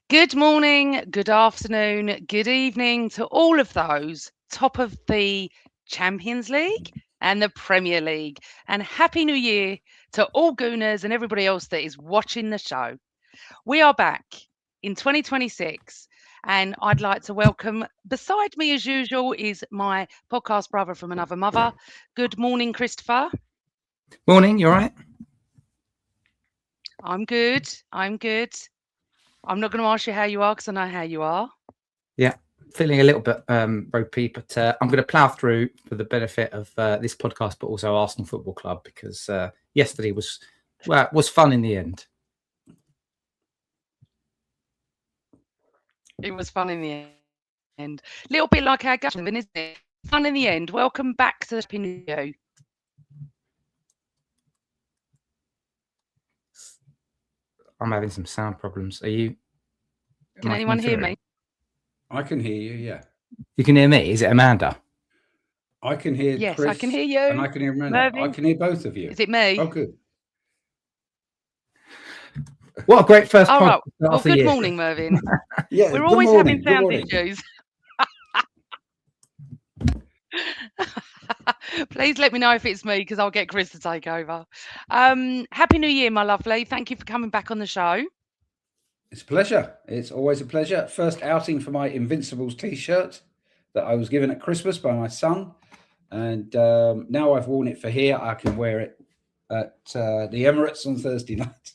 Good morning, good afternoon, good evening to all of those top of the Champions League and the Premier League. And Happy New Year to all Gooners and everybody else that is watching the show. We are back in 2026, and I'd like to welcome, beside me as usual, is my podcast brother from another mother. Good morning, Christopher. Morning, you all right? I'm good. I'm good. I'm not going to ask you how you are because I know how you are. Yeah, feeling a little bit ropey, but I'm going to plough through for the benefit of this podcast, but also Arsenal Football Club, because yesterday was fun in the end. It was fun in the end. Little bit like our game, isn't it? Fun in the end. Welcome back to the Happy New Year. I'm having some sound problems. Are you? Can anyone hear me? I can hear you, yeah. You can hear me? Is it Amanda? I can hear Yes, Chris. I can hear you. And I can hear Amanda. Mervyn? I can hear both of you. Is it me? Oh, good. What a great first All podcast right. Well, of the good year. morning, Mervyn. Yeah, We're good always morning, having good sound morning. issues. Please let me know if it's me because I'll get Chris to take over. Happy New Year, my lovely. Thank you for coming back on the show. It's a pleasure. It's always a pleasure. First outing for my Invincibles t-shirt that I was given at Christmas by my son. And now I've worn it for here. I can wear it at the Emirates on Thursday night.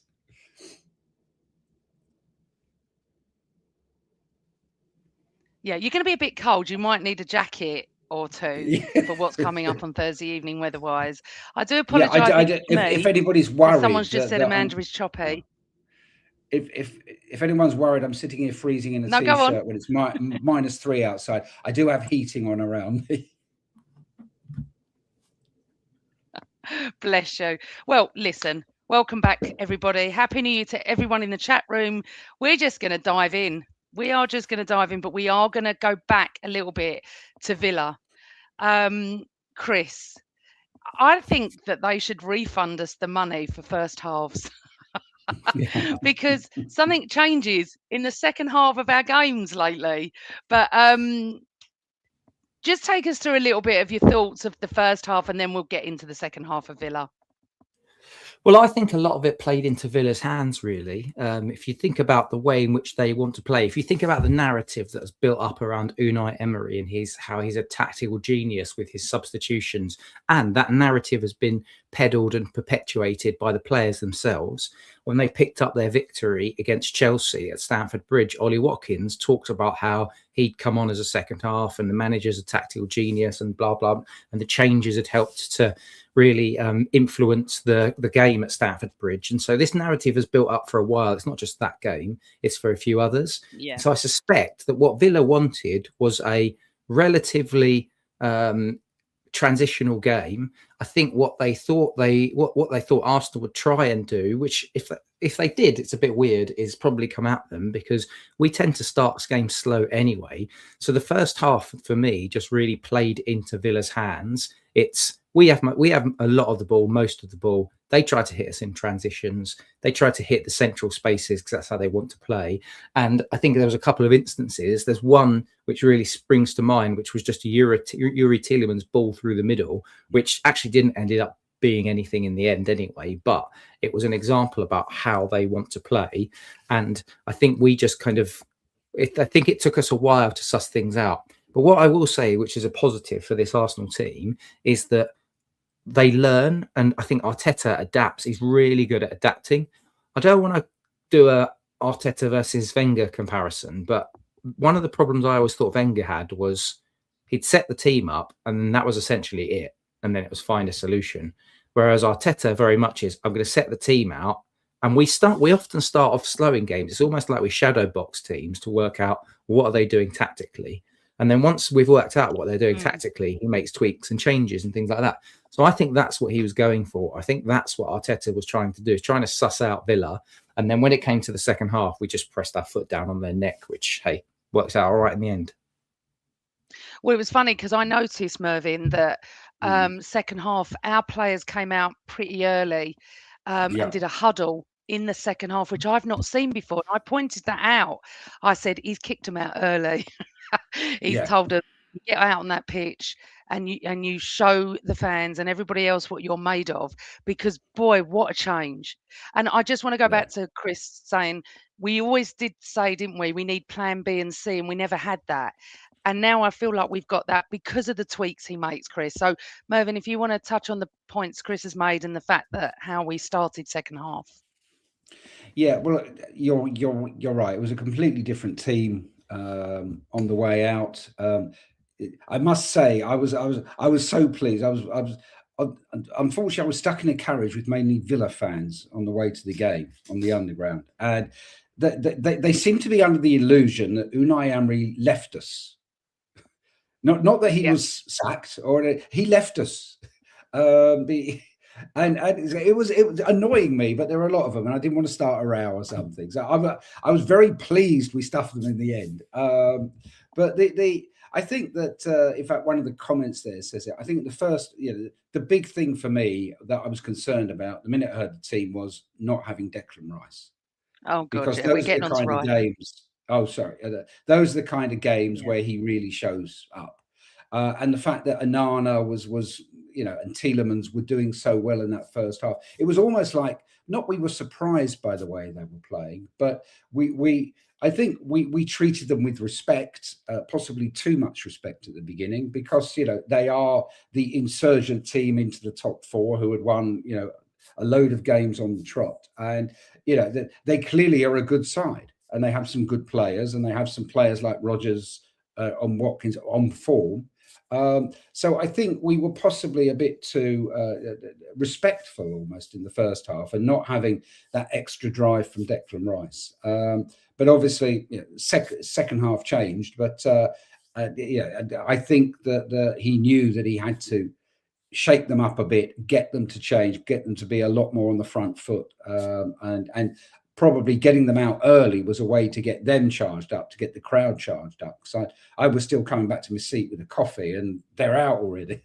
Yeah, you're going to be a bit cold. You might need a jacket or two for what's coming up on Thursday evening weather-wise. I do apologise if anybody's worried, someone's just said Amanda is choppy. If anyone's worried, I'm sitting here freezing in a t-shirt when it's -3 outside. I do have heating on around me. Bless you. Well, listen, welcome back, everybody. Happy New Year to everyone in the chat room. We're just going to dive in. We are just going to dive in, but we are going to go back a little bit to Villa. Chris, I think that they should refund us the money for first halves. Because something changes in the second half of our games lately. But just take us through a little bit of your thoughts of the first half, and then we'll get into the second half of Villa. Well, I think a lot of it played into Villa's hands, really. If you think about the way in which they want to play, if you think about the narrative that has built up around Unai Emery and how he's a tactical genius with his substitutions, and that narrative has been peddled and perpetuated by the players themselves. When they picked up their victory against Chelsea at Stamford Bridge, Ollie Watkins talked about how he'd come on as a second half and the manager's a tactical genius and blah, blah, and the changes had helped to really influence the game at Stamford Bridge. And so this narrative has built up for a while. It's not just that game, it's for a few others. Yeah. So I suspect that what Villa wanted was a relatively transitional game. I think what they thought Arsenal would try and do, which if they did, it's a bit weird, is probably come at them, because we tend to start games slow anyway. So the first half for me just really played into Villa's hands. We have a lot of the ball, most of the ball. They try to hit us in transitions. They try to hit the central spaces because that's how they want to play. And I think there was a couple of instances. There's one which really springs to mind, which was just a Yuri Tielemans ball through the middle, which actually didn't end up being anything in the end anyway. But it was an example about how they want to play. And I think we just I think it took us a while to suss things out. But what I will say, which is a positive for this Arsenal team, is that they learn, and I think Arteta adapts. He's really good at adapting. I don't want to do a Arteta versus Wenger comparison, but one of the problems I always thought Wenger had was he'd set the team up and that was essentially it. And then it was find a solution. Whereas Arteta very much is, I'm going to set the team out. And we often start off slow in games. It's almost like we shadow box teams to work out what are they doing tactically. And then once we've worked out what they're doing tactically, he makes tweaks and changes and things like that. So I think that's what he was going for. I think that's what Arteta was trying to do, is trying to suss out Villa. And then when it came to the second half, we just pressed our foot down on their neck, which, hey, works out all right in the end. Well, it was funny because I noticed, Mervyn, that second half, our players came out pretty early and did a huddle in the second half, which I've not seen before. I pointed that out. I said, he's kicked them out early. He's told them, get out on that pitch and you show the fans and everybody else what you're made of, because boy, what a change. And I just want to go back to Chris saying, we always did say, didn't we, we need plan B and C, and we never had that. And now I feel like we've got that because of the tweaks he makes, Chris. So Mervyn, if you want to touch on the points Chris has made and the fact that how we started second half. Yeah, well, you're right. It was a completely different team on the way out. I must say, I was so pleased. Unfortunately, I was stuck in a carriage with mainly Villa fans on the way to the game on the Underground, and they seem to be under the illusion that Unai Emery left us. Not that he was sacked, or he left us. And it was annoying me, but there were a lot of them, and I didn't want to start a row or something. So I was very pleased we stuffed them in the end. But I think that in fact one of the comments there says it. I think the first, the big thing for me that I was concerned about the minute I heard the team was not having Declan Rice. Oh, God, because we're getting those are the kind of games. Oh, sorry, those are the kind of games where he really shows up, and the fact that Onana was and Tielemans were doing so well in that first half. It was almost like we were surprised by the way they were playing, but I think we treated them with respect, possibly too much respect at the beginning, because they are the insurgent team into the top four who had won a load of games on the trot, and they clearly are a good side, and they have some good players, and they have some players like Rodgers and Watkins on form. So I think we were possibly a bit too respectful almost in the first half, and not having that extra drive from Declan Rice. But obviously, second half changed. But I think that he knew that he had to shake them up a bit, get them to change, get them to be a lot more on the front foot, and probably getting them out early was a way to get them charged up, to get the crowd charged up. So I was still coming back to my seat with a coffee, and they're out already.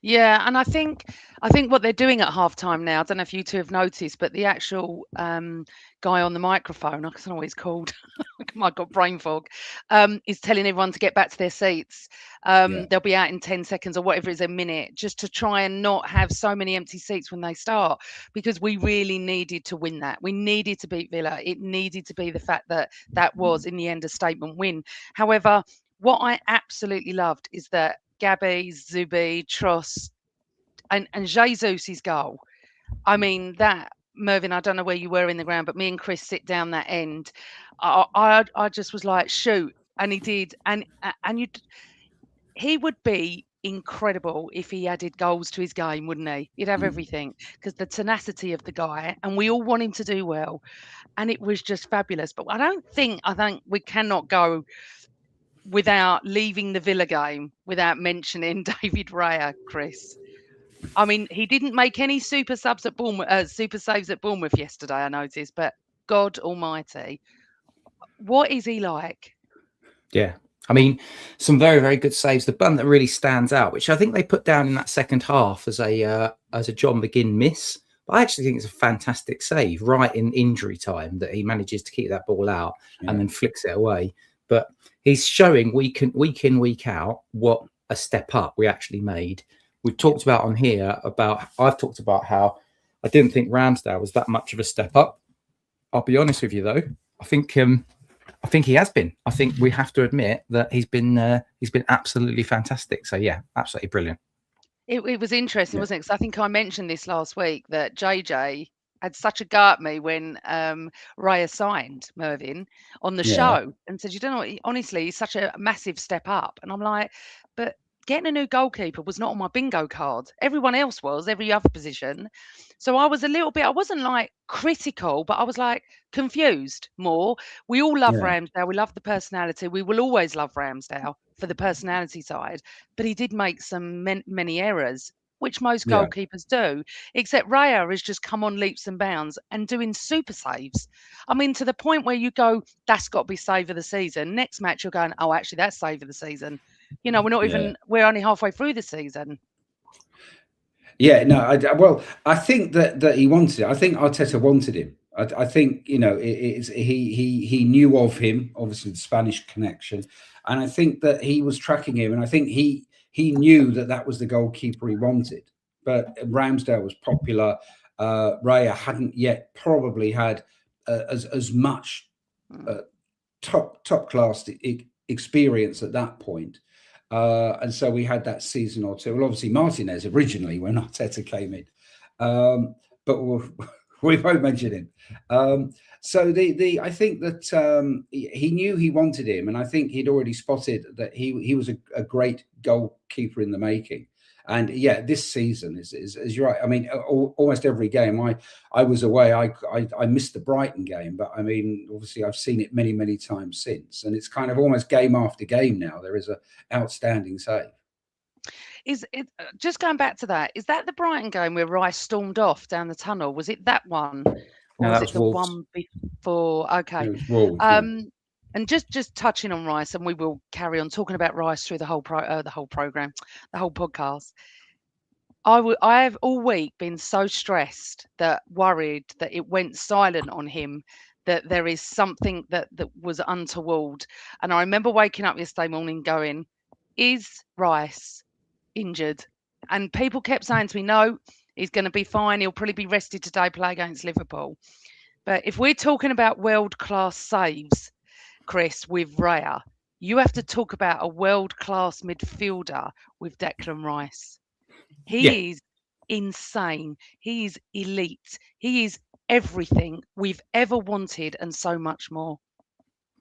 Yeah, and I think what they're doing at halftime now, I don't know if you two have noticed, but the actual guy on the microphone, I don't know what he's called, I got brain fog, is telling everyone to get back to their seats. They'll be out in 10 seconds or whatever it is, a minute, just to try and not have so many empty seats when they start, because we really needed to win that. We needed to beat Villa. It needed to be the fact that was, in the end, a statement win. However, what I absolutely loved is that Gabby, Zubi, Tross, and Jesus' goal. I mean, that, Mervyn, I don't know where you were in the ground, but me and Chris sit down that end. I just was like, shoot. And he did. And he would be incredible if he added goals to his game, wouldn't he? He'd have everything, because the tenacity of the guy, and we all want him to do well. And it was just fabulous. But I think we cannot go without leaving the Villa game without mentioning David Raya, Chris. I mean, he didn't make any super saves at Bournemouth yesterday, I noticed, but God almighty, what is he like? Yeah. I mean, some very, very good saves. The one that really stands out, which I think they put down in that second half as a John McGinn miss, but I actually think it's a fantastic save right in injury time, that he manages to keep that ball out and then flicks it away. But he's showing week in, week out what a step up we actually made. We've talked about on here I've talked about how I didn't think Ramsdale was that much of a step up. I'll be honest with you though. I think he has been. I think we have to admit that he's been absolutely fantastic. So yeah, absolutely brilliant. It was interesting, wasn't it? Because I think I mentioned this last week that JJ had such a go at me when Raya signed Mervyn on the show, and said, you don't know, honestly, he's such a massive step up. And I'm like, but getting a new goalkeeper was not on my bingo card. Everyone else was, every other position. So I was I wasn't like critical, but I was like confused more. We all love Ramsdale. We love the personality. We will always love Ramsdale for the personality side, but he did make some many errors, which most goalkeepers do, except Raya has just come on leaps and bounds and doing super saves. I mean, to the point where you go, that's got to be save of the season. Next match, you're going, oh, actually, that's save of the season. We're not we're only halfway through the season. Yeah, no, I think that he wanted it. I think Arteta wanted him. I think he knew of him, obviously the Spanish connection, and I think that he was tracking him, and I think he knew that that was the goalkeeper he wanted. But Ramsdale was popular. Raya hadn't yet probably had as much top class experience at that point. And so we had that season or two. Well, obviously Martinez originally when Arteta came in, but we won't mention him. So I think that he knew he wanted him, and I think he'd already spotted that he was a great goalkeeper in the making. And yeah, this season is you're right. I mean, almost every game I was away. I missed the Brighton game, but I mean, obviously I've seen it many times since, and it's kind of almost game after game now. There is an outstanding save. Is it just going back to that? Is that the Brighton game where Rice stormed off down the tunnel? Was it that one, or No, was that it was the Wolves. one before? Okay. It was Wolves, yeah. And just touching on Rice, and we will carry on talking about Rice through the whole program, the whole podcast. I have all week been so stressed, worried that it went silent on him, that there is something that was untoward. And I remember waking up yesterday morning going, "Is Rice injured?" And people kept saying to me, "No, he's going to be fine. He'll probably be rested today, play against Liverpool." But if we're talking about world-class saves, Chris, with Raya, you have to talk about a world-class midfielder with Declan Rice. He is insane. He is elite. He is everything we've ever wanted and so much more.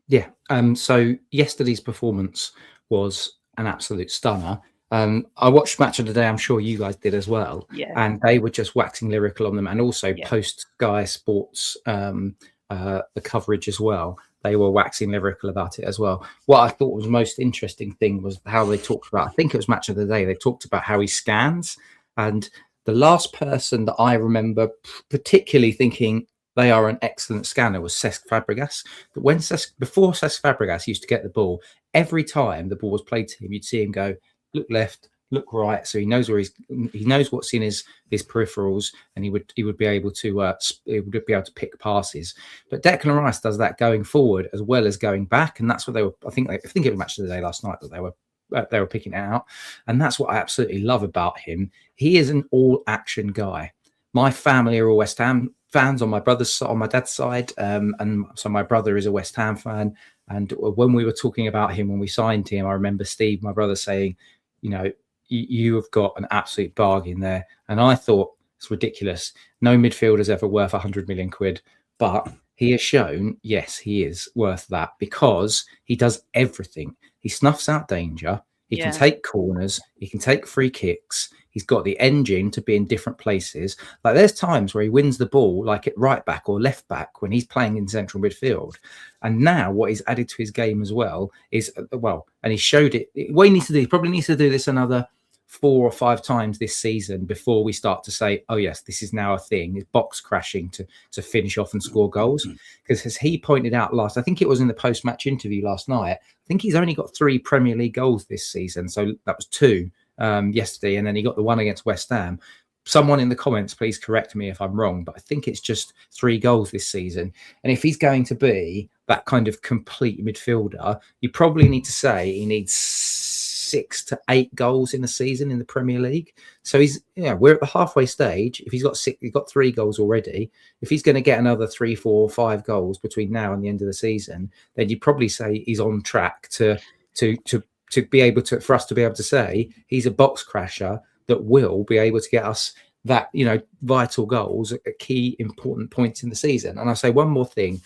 Yeah. So yesterday's performance was an absolute stunner. I watched Match of the Day. I'm sure you guys did as well. Yeah. And they were just waxing lyrical on them, and also post Sky Sports the coverage as well. They were waxing lyrical about it as well. What I thought was the most interesting thing was how they talked about, I think it was Match of the Day, they talked about how he scans. And the last person that I remember particularly thinking they are an excellent scanner was Cesc Fabregas. But before Cesc Fabregas used to get the ball, every time the ball was played to him, you'd see him go, look left, look right, so he knows he knows what's in his peripherals, and he would be able to pick passes. But Declan Rice does that going forward as well as going back, and that's what they were. I think it was Match of the Day last night that they were picking it out, and that's what I absolutely love about him. He is an all action guy. My family are all West Ham fans on my dad's side, and so my brother is a West Ham fan. And when we were talking about him when we signed him, I remember Steve, my brother, saying, you have got an absolute bargain there. And I thought, it's ridiculous. No midfielder's ever worth 100 million quid. But he has shown, yes, he is worth that, because he does everything. He snuffs out danger. He can take corners. He can take free kicks. He's got the engine to be in different places. Like, there's times where he wins the ball, like at right back or left back, when he's playing in central midfield. And now what he's added to his game as well is, and he showed it. What he needs to do, he probably needs to do this another 4 or 5 times this season before we start to say, oh yes, this is now a thing, is box crashing to finish off and score goals. Because as he pointed out I think it was in the post-match interview last night, I think he's only got 3 Premier League goals this season. So that was 2 yesterday, and then he got the one against West Ham. Someone in the comments, please correct me if I'm wrong, but I think it's just 3 goals this season. And if he's going to be that kind of complete midfielder, you probably need to say he needs 6 to 8 goals in a season in the Premier League. So we're at the halfway stage. If he's got 3 goals already. If he's going to get another 3, 4, 5 goals between now and the end of the season, then you'd probably say he's on track to be able to, for us to be able to say he's a box crasher that will be able to get us that, vital goals at key important points in the season. And I'll say one more thing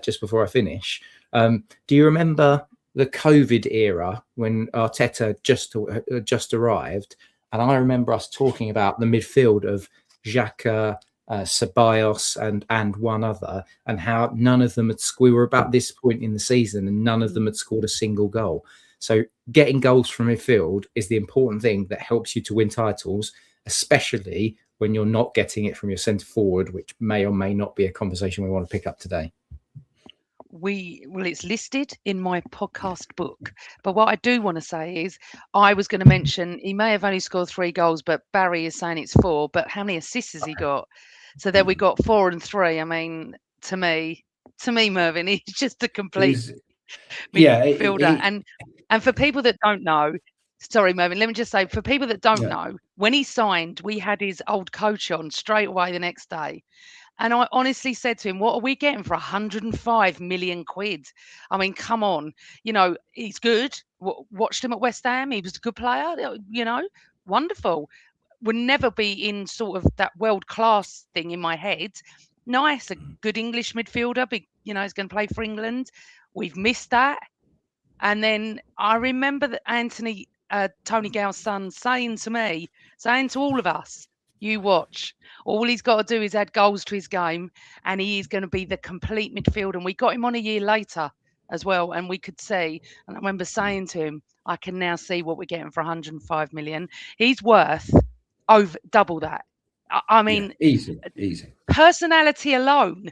just before I finish. Do you remember the COVID era when Arteta just arrived? And I remember us talking about the midfield of Xhaka, Ceballos and one other, and how none of them we were about this point in the season and none of them had scored a single goal. So getting goals from midfield is the important thing that helps you to win titles, especially when you're not getting it from your centre forward, which may or may not be a conversation we want to pick up today. It's listed in my podcast book, but what I do want to say is I was going to mention he may have only scored 3 goals, but Barry is saying it's 4. But how many assists has he got? So there we got 4 and 3. I mean, to me. To me, Mervyn, he's just a complete He's yeah, midfielder. And for people that don't know, sorry, Mervyn, let me just say, for people that don't yeah, know, when he signed, we had his old coach on straight away the next day. And I honestly said to him, what are we getting for 105 million quid? I mean, come on. He's good. Watched him at West Ham. He was a good player, wonderful. Would never be in sort of that world class thing in my head. Nice, a good English midfielder. Big, he's going to play for England. We've missed that. And then I remember that Tony Gale's son, saying to all of us, you watch. All he's got to do is add goals to his game, and he is going to be the complete midfield. And we got him on a year later as well, and we could see. And I remember saying to him, I can now see what we're getting for 105 million. He's worth over double that. I yeah, mean, easy. personality alone,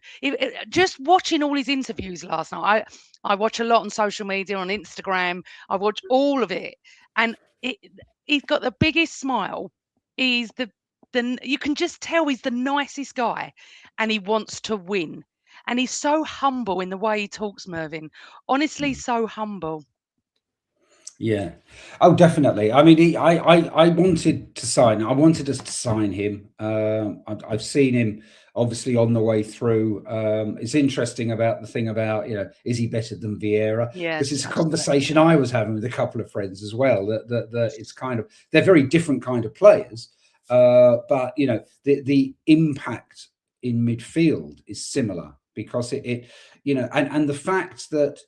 just watching all his interviews last night. I watch a lot on social media, on Instagram. I watch all of it, and he's got the biggest smile. He's you can just tell he's the nicest guy, and he wants to win. And he's so humble in the way he talks, Mervyn. Honestly, so humble. Yeah. Oh, definitely. I mean, I wanted to sign. I wanted us to sign him. I've seen him obviously on the way through. It's interesting about the thing about is he better than Vieira? Yes, Because it's a absolutely. conversation I was having with a couple of friends as well. That it's kind of they're very different kind of players, but the impact in midfield is similar because and the fact that.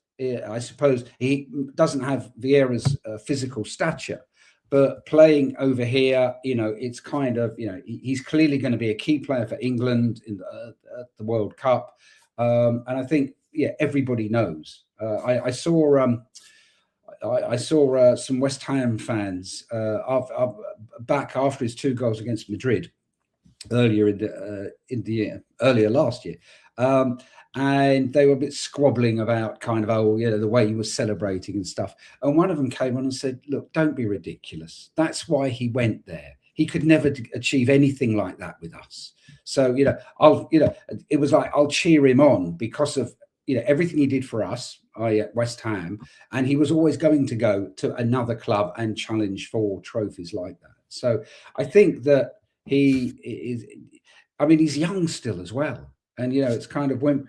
I suppose he doesn't have Vieira's physical stature, but playing over here, it's kind of, he's clearly going to be a key player for England in the World Cup. And I think, everybody knows. I saw some West Ham fans back after his 2 goals against Madrid earlier earlier last year. And they were a bit squabbling about kind of, the way he was celebrating and stuff. And one of them came on and said, look, don't be ridiculous. That's why he went there. He could never achieve anything like that with us. So, it was like, I'll cheer him on because of, everything he did for us, at West Ham. And he was always going to go to another club and challenge for trophies like that. So I think that he is, he's young still as well. And it's kind of when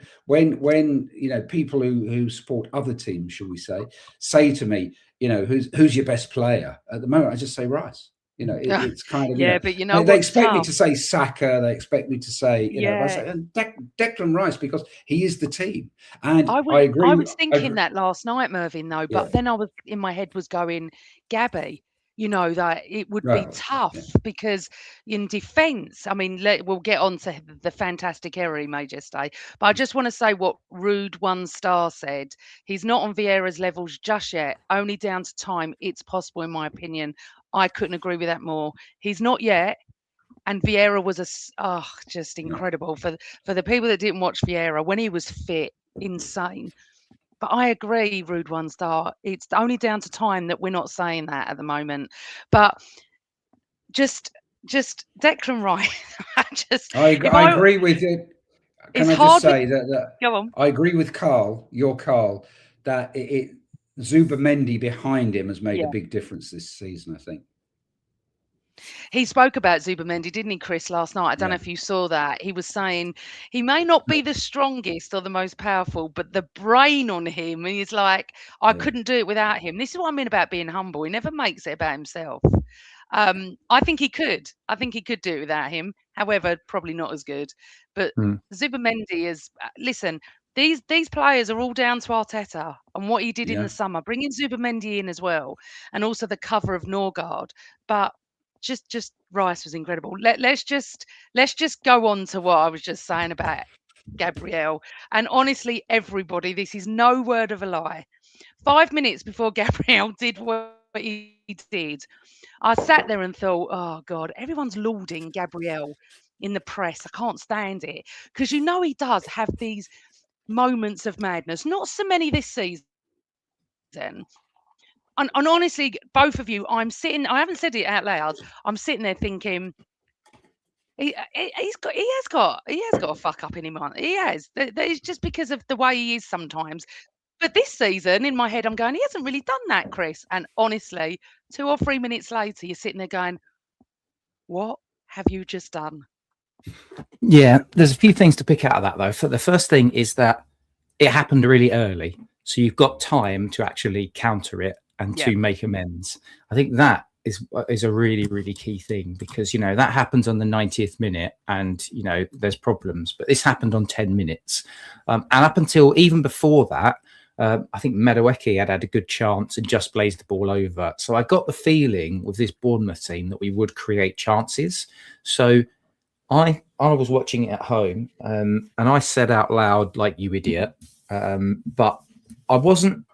people who support other teams, shall we say to me, who's your best player at the moment, I just say Rice. It's kind of but they expect me to say Saka, they expect me to say I say Declan Rice because he is the team. And I agree. I was thinking that last night, Mervyn, though, but then I was in my head was going Gabby. That it would be tough because in defence, I mean, we'll get on to the fantastic error he made yesterday. But I just want to say what Rude 1 Star said. He's not on Vieira's levels just yet, only down to time. It's possible, in my opinion. I couldn't agree with that more. He's not yet. And Vieira was just incredible. For the people that didn't watch Vieira, when he was fit, insane. But I agree, Rude 1 Star. It's only down to time that we're not saying that at the moment. But just Declan Rice. I agree with you. Can I just say that go on. I agree with your Carl, that Zubamendi behind him has made a big difference this season, I think. He spoke about Zubamendi, didn't he, Chris, last night? I don't know if you saw that. He was saying he may not be the strongest or the most powerful, but the brain on him, and he's like, I couldn't do it without him. This is what I mean about being humble. He never makes it about himself. I think he could. I think he could do it without him. However, probably not as good. But Zubamendi is, listen, these players are all down to Arteta and what he did in the summer, bringing Zubamendi in as well, and also the cover of Norgard. But just Rice was incredible. Let's just go on to what I was just saying about Gabriel. And honestly, everybody, this is no word of a lie. 5 minutes before Gabriel did what he did, I sat there and thought, oh God, everyone's lauding Gabriel in the press. I can't stand it because he does have these moments of madness. Not so many this season. And honestly, both of you, I haven't said it out loud. I'm sitting there thinking, He has got a fuck up in him. He has. That is just because of the way he is sometimes. But this season, in my head, I'm going, he hasn't really done that, Chris. And honestly, 2 or 3 minutes later, you're sitting there going, what have you just done? Yeah, there's a few things to pick out of that though. For the first thing is that it happened really early, so you've got time to actually counter it and Yeah. to make amends. I think that is a really key thing, because that happens on the 90th minute, and there's problems. But this happened on 10 minutes, and up until even before that, I think Madueke had a good chance and just blazed the ball over. So I got the feeling with this Bournemouth team that we would create chances. So I was watching it at home, and I said out loud, like, "You idiot," but I wasn't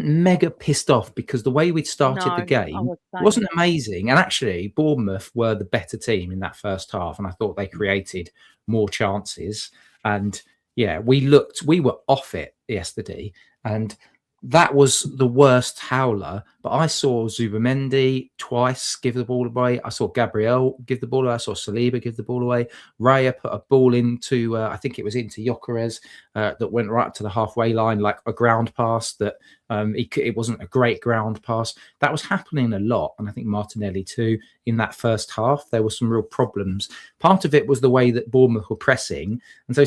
mega pissed off, because the way we'd started the game wasn't amazing. And actually, Bournemouth were the better team in that first half, and I thought they created more chances. And yeah, we were off it yesterday, and that was the worst howler. But I saw Zubamendi twice give the ball away. I saw Gabriel give the ball away. I saw Saliba give the ball away. Raya put a ball into, I think it was into Gyökeres, that went right up to the halfway line, like a ground pass that it wasn't a great ground pass. That was happening a lot. And I think Martinelli too, in that first half, there were some real problems. Part of it was the way that Bournemouth were pressing. And so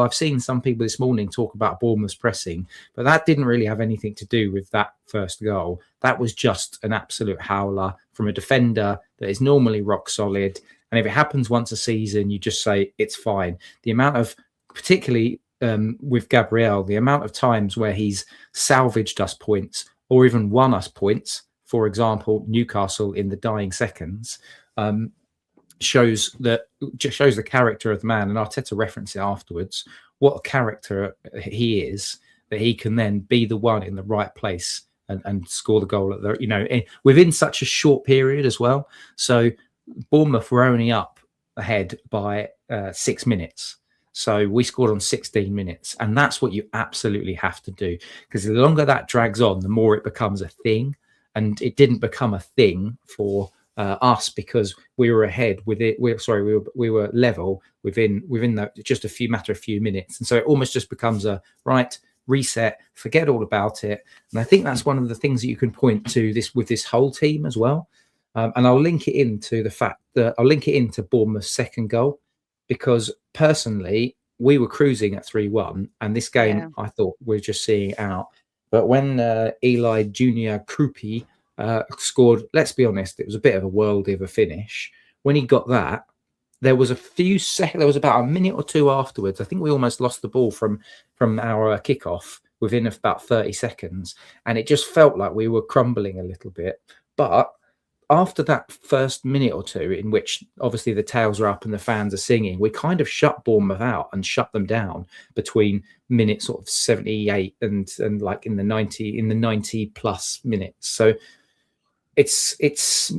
I've seen some people this morning talk about Bournemouth's pressing, but that didn't really have anything to do with that first goal. That was just an absolute howler from a defender that is normally rock solid. And if it happens once a season, you just say it's fine. The amount of, particularly with Gabriel, the amount of times where he's salvaged us points or even won us points, for example, Newcastle in the dying seconds, shows the character of the man. And Arteta referenced it afterwards, what a character he is, that he can then be the one in the right place and score the goal at the, within such a short period as well. So Bournemouth were only up ahead by 6 minutes. So we scored on 16 minutes, and that's what you absolutely have to do, because the longer that drags on, the more it becomes a thing. And it didn't become a thing for us, because we were ahead with it. We were level within just a few minutes, and so it almost just becomes a right reset, forget all about it. And I think that's one of the things that you can point to with this whole team as well. And I'll link it into Bournemouth's second goal, because personally we were cruising at 3-1, and this game I thought we're just seeing it out. But when Eli Junior Krupi scored, let's be honest, it was a bit of a worldie of a finish. When he got that, there was about a minute or two afterwards, I think we almost lost the ball from our kickoff within about 30 seconds. And it just felt like we were crumbling a little bit. But after that first minute or two, in which obviously the tails are up and the fans are singing, we kind of shut Bournemouth out and shut them down between minutes sort of 78 and like in the 90 plus minutes. So it's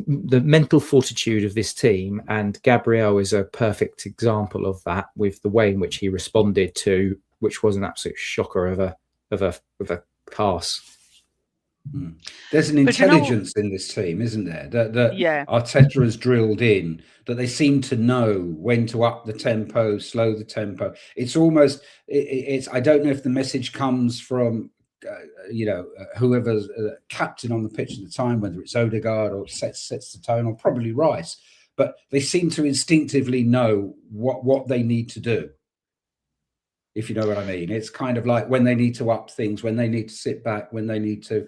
the mental fortitude of this team, and Gabriel is a perfect example of that, with the way in which he responded to, which was an absolute shocker of a pass. There's an intelligence in this team, isn't there? That Arteta has drilled in, that they seem to know when to up the tempo, slow the tempo. It's almost, I don't know if the message comes from, whoever's captain on the pitch at the time, whether it's Odegaard or sets the tone, or probably Rice, but they seem to instinctively know what they need to do. If you know what I mean. It's kind of like when they need to up things, when they need to sit back, when they need to,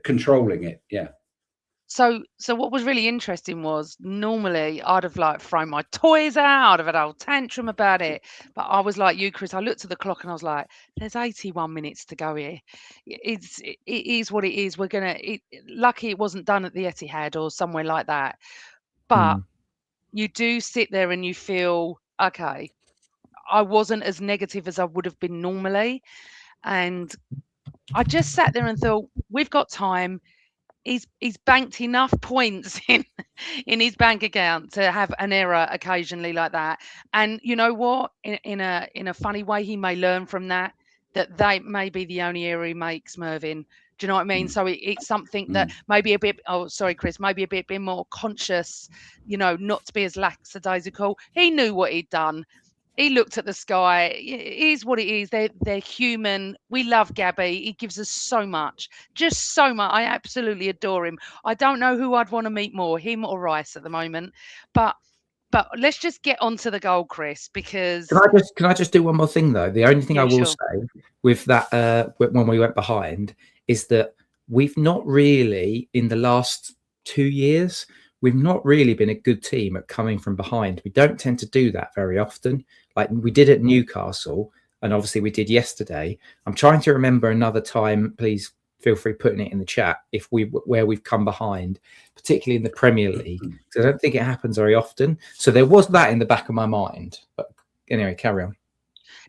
controlling it. Yeah. So what was really interesting was, normally I'd have like thrown my toys out, I'd have had a whole tantrum about it. But I was like you, Chris, I looked at the clock and I was like, there's 81 minutes to go here. It is what it is. Lucky it wasn't done at the Etihad or somewhere like that. But you do sit there and you feel, okay, I wasn't as negative as I would have been normally. And I just sat there and thought, we've got time. He's banked enough points in his bank account to have an error occasionally like that. And you know what? In a funny way, he may learn from that. That may be the only error he makes, Mervyn. Do you know what I mean? So it's something that maybe a bit, oh, sorry, Chris, maybe a bit more conscious, not to be as lackadaisical. He knew what he'd done. He looked at the sky. It is what it is. They're human. We love Gabby. He gives us so much, just so much. I absolutely adore him. I don't know who I'd want to meet more, him or Rice at the moment. But let's just get onto the goal, Chris, because Can I just do one more thing though? The only thing I will sure. say with that when we went behind is that we've not really, in the last 2 years, we've not really been a good team at coming from behind. We don't tend to do that very often. Like we did at Newcastle, and obviously we did yesterday. I'm trying to remember another time. Please feel free putting it in the chat where we've come behind, particularly in the Premier League, because I don't think it happens very often. So there was that in the back of my mind. But anyway, carry on.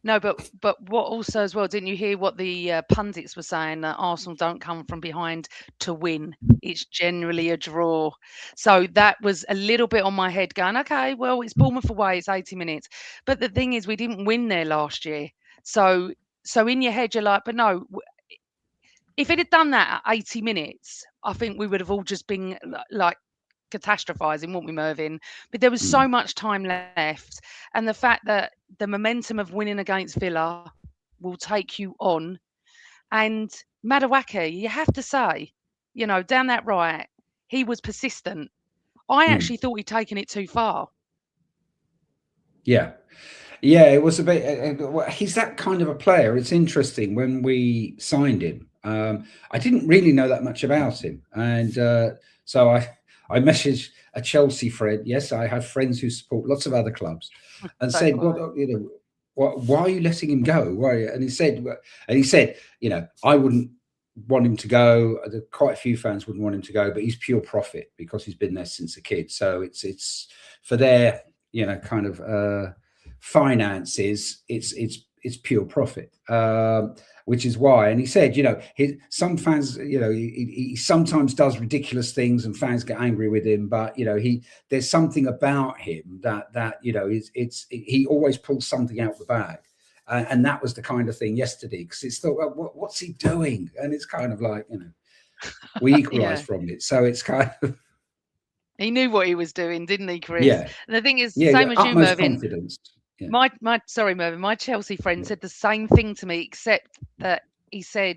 No, but what also as well, didn't you hear what the pundits were saying, that Arsenal don't come from behind to win. It's generally a draw. So that was a little bit on my head going, okay, well, it's Bournemouth away, it's 80 minutes. But the thing is, we didn't win there last year. So in your head, you're like, but no, if it had done that at 80 minutes, I think we would have all just been like catastrophizing, wouldn't we, Mervyn? But there was so much time left, and the fact that the momentum of winning against Villa will take you on, and Madueke, you have to say, down that right, he was persistent. I actually thought he'd taken it too far. Yeah, it was a bit. He's that kind of a player. It's interesting. When we signed him, I didn't really know that much about him, and so I messaged a Chelsea friend. Yes, I have friends who support lots of other clubs, and said, "Well, why are you letting him go? Why?" And he said, I wouldn't want him to go. Quite a few fans wouldn't want him to go, but he's pure profit because he's been there since a kid. So it's for their kind of finances. It's pure profit. Which is why, and he said, some fans, he sometimes does ridiculous things, and fans get angry with him. But there's something about him that he always pulls something out the bag, and that was the kind of thing yesterday. Because it's thought, well, what's he doing? And it's kind of like, we equalise from it, so it's kind of. He knew what he was doing, didn't he, Chris? Yeah. And the thing is, same as you, Mervyn. Confidence. Yeah. Mervyn, my Chelsea friend said the same thing to me, except that he said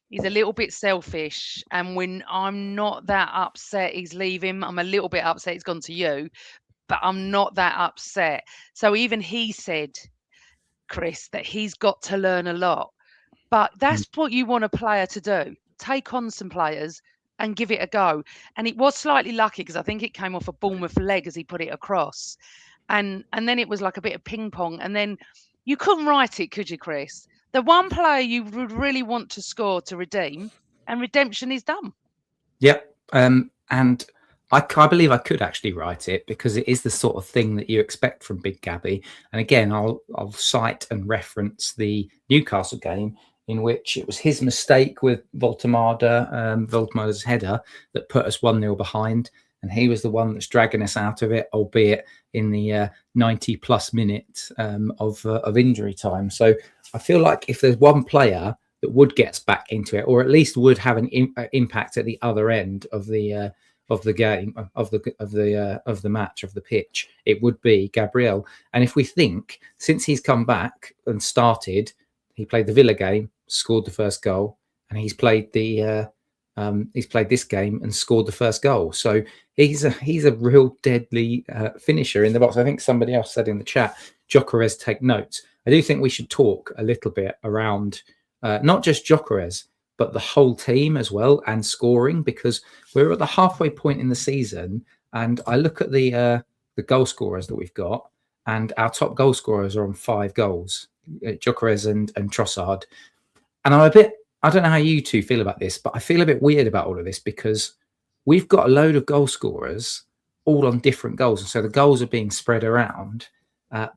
he's a little bit selfish, and when I'm not that upset he's leaving, I'm a little bit upset he's gone to you, but I'm not that upset. So even he said, Chris, that he's got to learn a lot. But that's what you want a player to do. Take on some players and give it a go. And it was slightly lucky because I think it came off a Bournemouth leg as he put it across. And then it was like a bit of ping pong. And then you couldn't write it, could you, Chris? The one player you would really want to score to redeem, and redemption is done. Yep. And I believe I could actually write it, because it is the sort of thing that you expect from Big Gabby. And again, I'll cite and reference the Newcastle game, in which it was his mistake with Voltemada's header that put us 1-0 behind. And he was the one that's dragging us out of it, albeit in the 90 plus minutes of injury time. So I feel like if there's one player that would get us back into it, or at least would have an impact at the other end of the game, of the match, of the pitch, it would be Gabriel. And if we think, since he's come back and started, he played the Villa game, scored the first goal, and he's played this game and scored the first goal. So he's a real deadly finisher in the box. I think somebody else said in the chat, Gyökeres, take notes. I do think we should talk a little bit around not just Gyökeres, but the whole team as well, and scoring, because we're at the halfway point in the season, and I look at the goal scorers that we've got, and our top goal scorers are on 5 goals, Gyökeres and Trossard. And I don't know how you two feel about this, but I feel a bit weird about all of this, because we've got a load of goal scorers all on different goals. And so the goals are being spread around.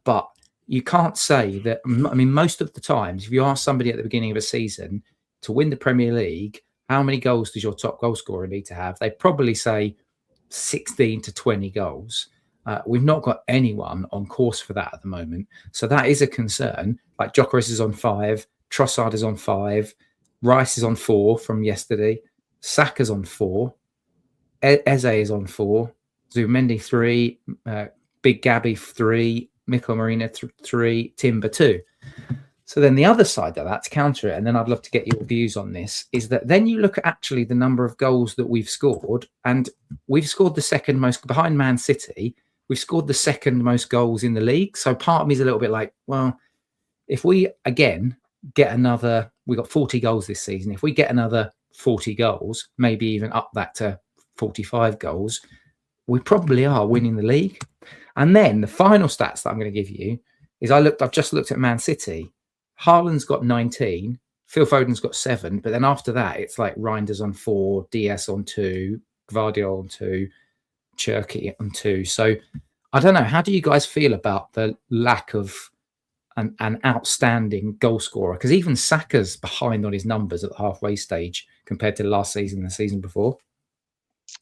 But you can't say that. I mean, most of the times, if you ask somebody at the beginning of a season to win the Premier League, how many goals does your top goal scorer need to have? They probably say 16 to 20 goals. We've not got anyone on course for that at the moment. So that is a concern. Like Gyökeres is on 5, Trossard is on 5. Rice is on 4 from yesterday. Saka's on 4. Eze is on 4. Zubimendi 3. Big Gabby 3. Mikel Marina 3. Timber 2. So then the other side of that, to counter it, and then I'd love to get your views on this, is that then you look at actually the number of goals that we've scored, and we've scored the second most behind Man City. We've scored the second most goals in the league. So part of me is a little bit like, well, if we again get another, we got 40 goals this season. If we get another 40 goals, maybe even up that to 45 goals, we probably are winning the league. And then the final stats that I'm going to give you is I've just looked at Man City. Haaland's got 19, Phil Foden's got 7, but then after that, it's like Reinders on 4, DS on 2, Gvardiol on 2, Cherky on 2. So I don't know. How do you guys feel about the lack of an outstanding goal scorer? Because even Saka's behind on his numbers at the halfway stage compared to last season and the season before.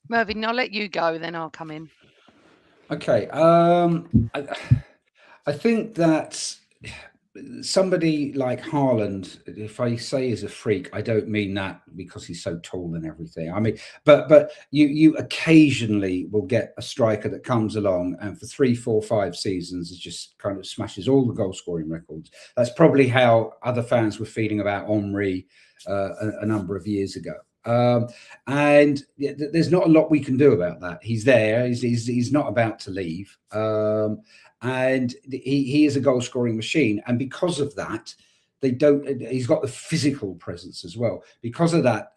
Mervyn, I'll let you go, then I'll come in. Okay. I think that somebody like Haaland, if I say is a freak, I don't mean that because he's so tall and everything. I mean, but you occasionally will get a striker that comes along and for 3, 4, 5 seasons it just kind of smashes all the goal scoring records. That's probably how other fans were feeling about Henry a number of years ago. And there's not a lot we can do about that. He's there. He's not about to leave. And he is a goal scoring machine. And because of that, he's got the physical presence as well. Because of that,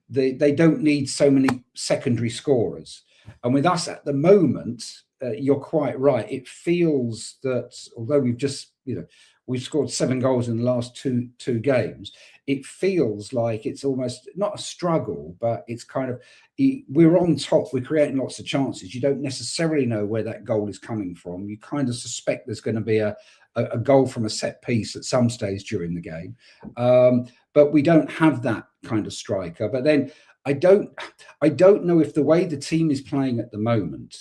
they don't need so many secondary scorers. And with us at the moment, you're quite right. It feels that although we've scored 7 goals in the last two games, it feels like it's almost not a struggle, but it's kind of, we're on top, we're creating lots of chances. You don't necessarily know where that goal is coming from. You kind of suspect there's going to be a goal from a set piece at some stage during the game. But we don't have that kind of striker. But then I don't know if the way the team is playing at the moment,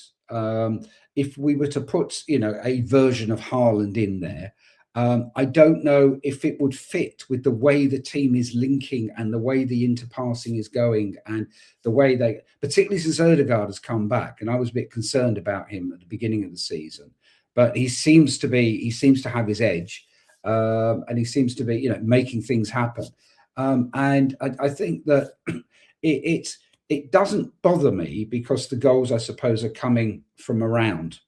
if we were to put, a version of Haaland in there, I don't know if it would fit with the way the team is linking and the way the interpassing is going and the way particularly since Odegaard has come back. And I was a bit concerned about him at the beginning of the season, but he seems to have his edge, and he seems to be, making things happen. And I think that it doesn't bother me because the goals, I suppose, are coming from around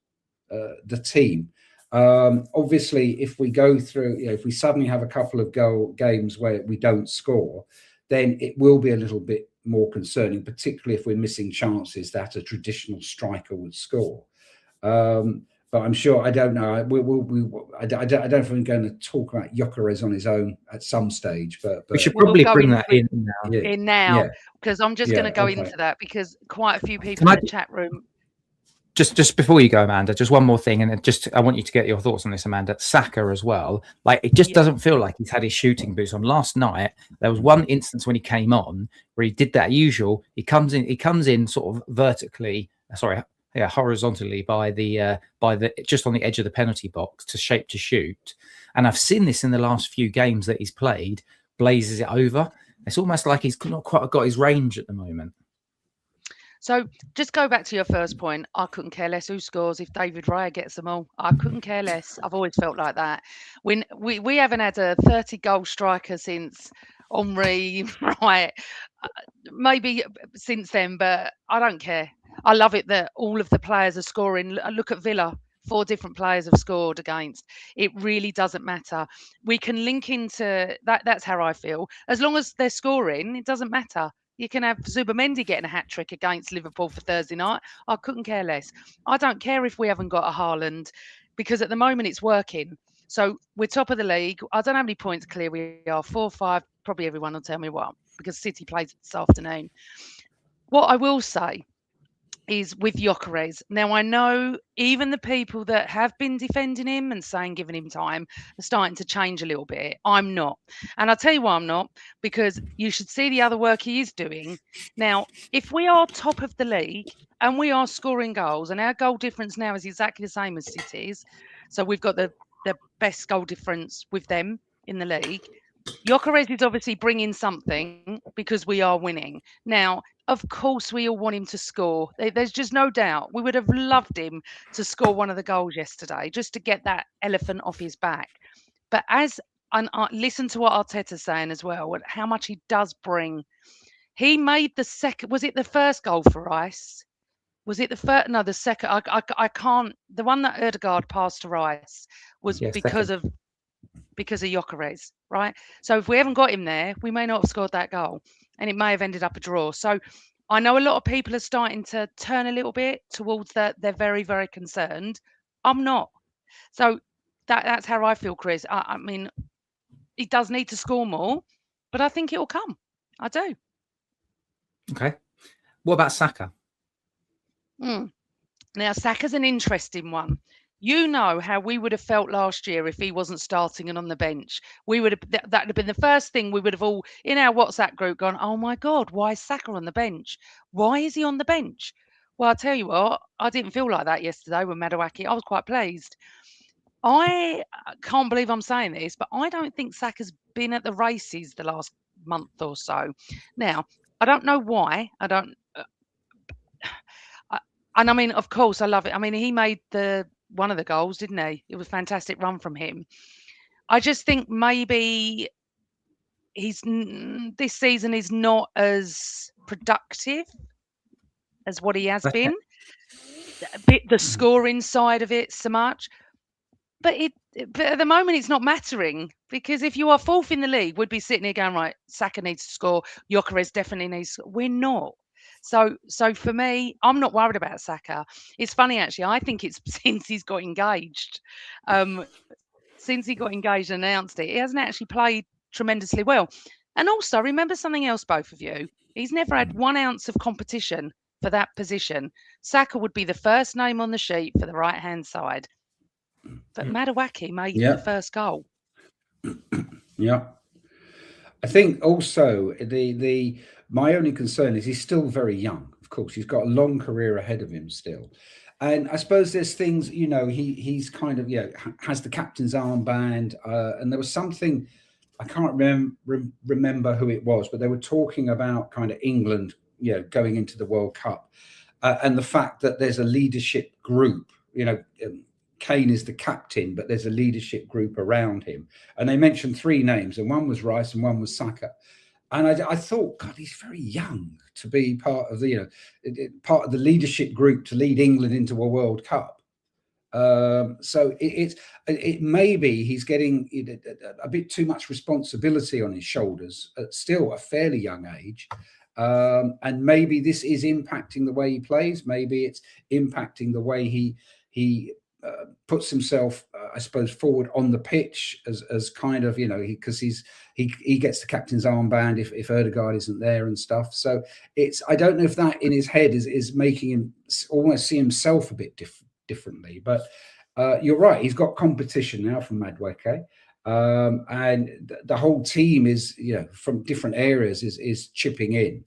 the team. Obviously, if we go through, if we suddenly have a couple of games where we don't score, then it will be a little bit more concerning, particularly if we're missing chances that a traditional striker would score. But I'm sure, I don't know. I don't know if we're going to talk about Gyökeres on his own at some stage, but we should probably bring that in now. Because I'm just going to go into that because quite a few people in the chat room. Just before you go, Amanda, just one more thing, and I want you to get your thoughts on this, Amanda. Saka as well. Like, it just doesn't feel like he's had his shooting boots on. Last night, there was one instance when he came on where he did that usual. He comes in sort of horizontally by the just on the edge of the penalty box to shape to shoot. And I've seen this in the last few games that he's played, blazes it over. It's almost like he's not quite got his range at the moment. So just go back to your first point. I couldn't care less who scores if David Raya gets them all. I couldn't care less. I've always felt like that. When we haven't had a 30-goal striker since Henry, right? Maybe since then, but I don't care. I love it that all of the players are scoring. Look at Villa. 4 different players have scored against. It really doesn't matter. We can link into that. That's how I feel. As long as they're scoring, it doesn't matter. You can have Zubimendi getting a hat-trick against Liverpool for Thursday night. I couldn't care less. I don't care if we haven't got a Haaland because at the moment it's working. So we're top of the league. I don't know how many points clear we are. 4 or 5. Probably everyone will tell me what, because City plays this afternoon. What I will say is with Gyökeres. Now, I know even the people that have been defending him and saying giving him time are starting to change a little bit. I'm not. And I'll tell you why I'm not, because you should see the other work he is doing. Now, if we are top of the league and we are scoring goals and our goal difference now is exactly the same as City's, so we've got the best goal difference with them in the league, Gyökeres is obviously bringing something because we are winning. Now, of course, we all want him to score. There's just no doubt. We would have loved him to score one of the goals yesterday, just to get that elephant off his back. But and listen to what Arteta's saying as well, and how much he does bring. He made the second. Was it the first goal for Rice? Was it the first? No, the second. I can't. The one that Odegaard passed to Rice was Yeah, second. because of Gyökeres, right? So if we haven't got him there, we may not have scored that goal, and it may have ended up a draw. So I know a lot of people are starting to turn a little bit towards that. They're very, very concerned. I'm not. So that's how I feel, Chris. I mean, he does need to score more, but I think it will come. I do. Okay. What about Saka? Now, Saka's an interesting one. You know how we would have felt last year if he wasn't starting and on the bench. We would have that would have been the first thing we would have all in our WhatsApp group gone, "Oh my God, why is Saka on the bench? Why is he on the bench?" Well, I'll tell you what, I didn't feel like that yesterday with Madueke. I was quite pleased. I can't believe I'm saying this, but I don't think Saka's been at the races the last month or so. Now, I don't know why. I don't. And I mean, of course, I love it. I mean, he made the one of the goals, didn't he? It was a fantastic run from him. I just think maybe this season is not as productive as what he has been. The scoring side of it so much, but at the moment it's not mattering because if you are fourth in the league, we'd be sitting here going, right, Saka needs to score, Gyökeres definitely needs. We're not. So for me, I'm not worried about Saka. It's funny actually. I think it's since he's got engaged. Since he got engaged and announced it, he hasn't actually played tremendously well. And also, remember something else, both of you. He's never had 1 ounce of competition for that position. Saka would be the first name on the sheet for the right-hand side. But Madueke made the first goal. Yeah. I think also my only concern is he's still very young. Of course, he's got a long career ahead of him still. And I suppose there's things, he's kind of, has the captain's armband. And there was something, I can't remember who it was, but they were talking about kind of England, going into the World Cup. And the fact that there's a leadership group, Kane is the captain, but there's a leadership group around him. And they mentioned 3 names, and one was Rice and one was Saka. And I thought, God, he's very young to be part of the, part of the leadership group to lead England into a World Cup. So it maybe he's getting a bit too much responsibility on his shoulders at still a fairly young age. And maybe this is impacting the way he plays. Maybe it's impacting the way he puts himself, I suppose, forward on the pitch as kind of, because he gets the captain's armband if Odegaard isn't there and stuff. So I don't know if that in his head is making him almost see himself a bit differently. But you're right, he's got competition now from Madueke. And the whole team is, from different areas is chipping in.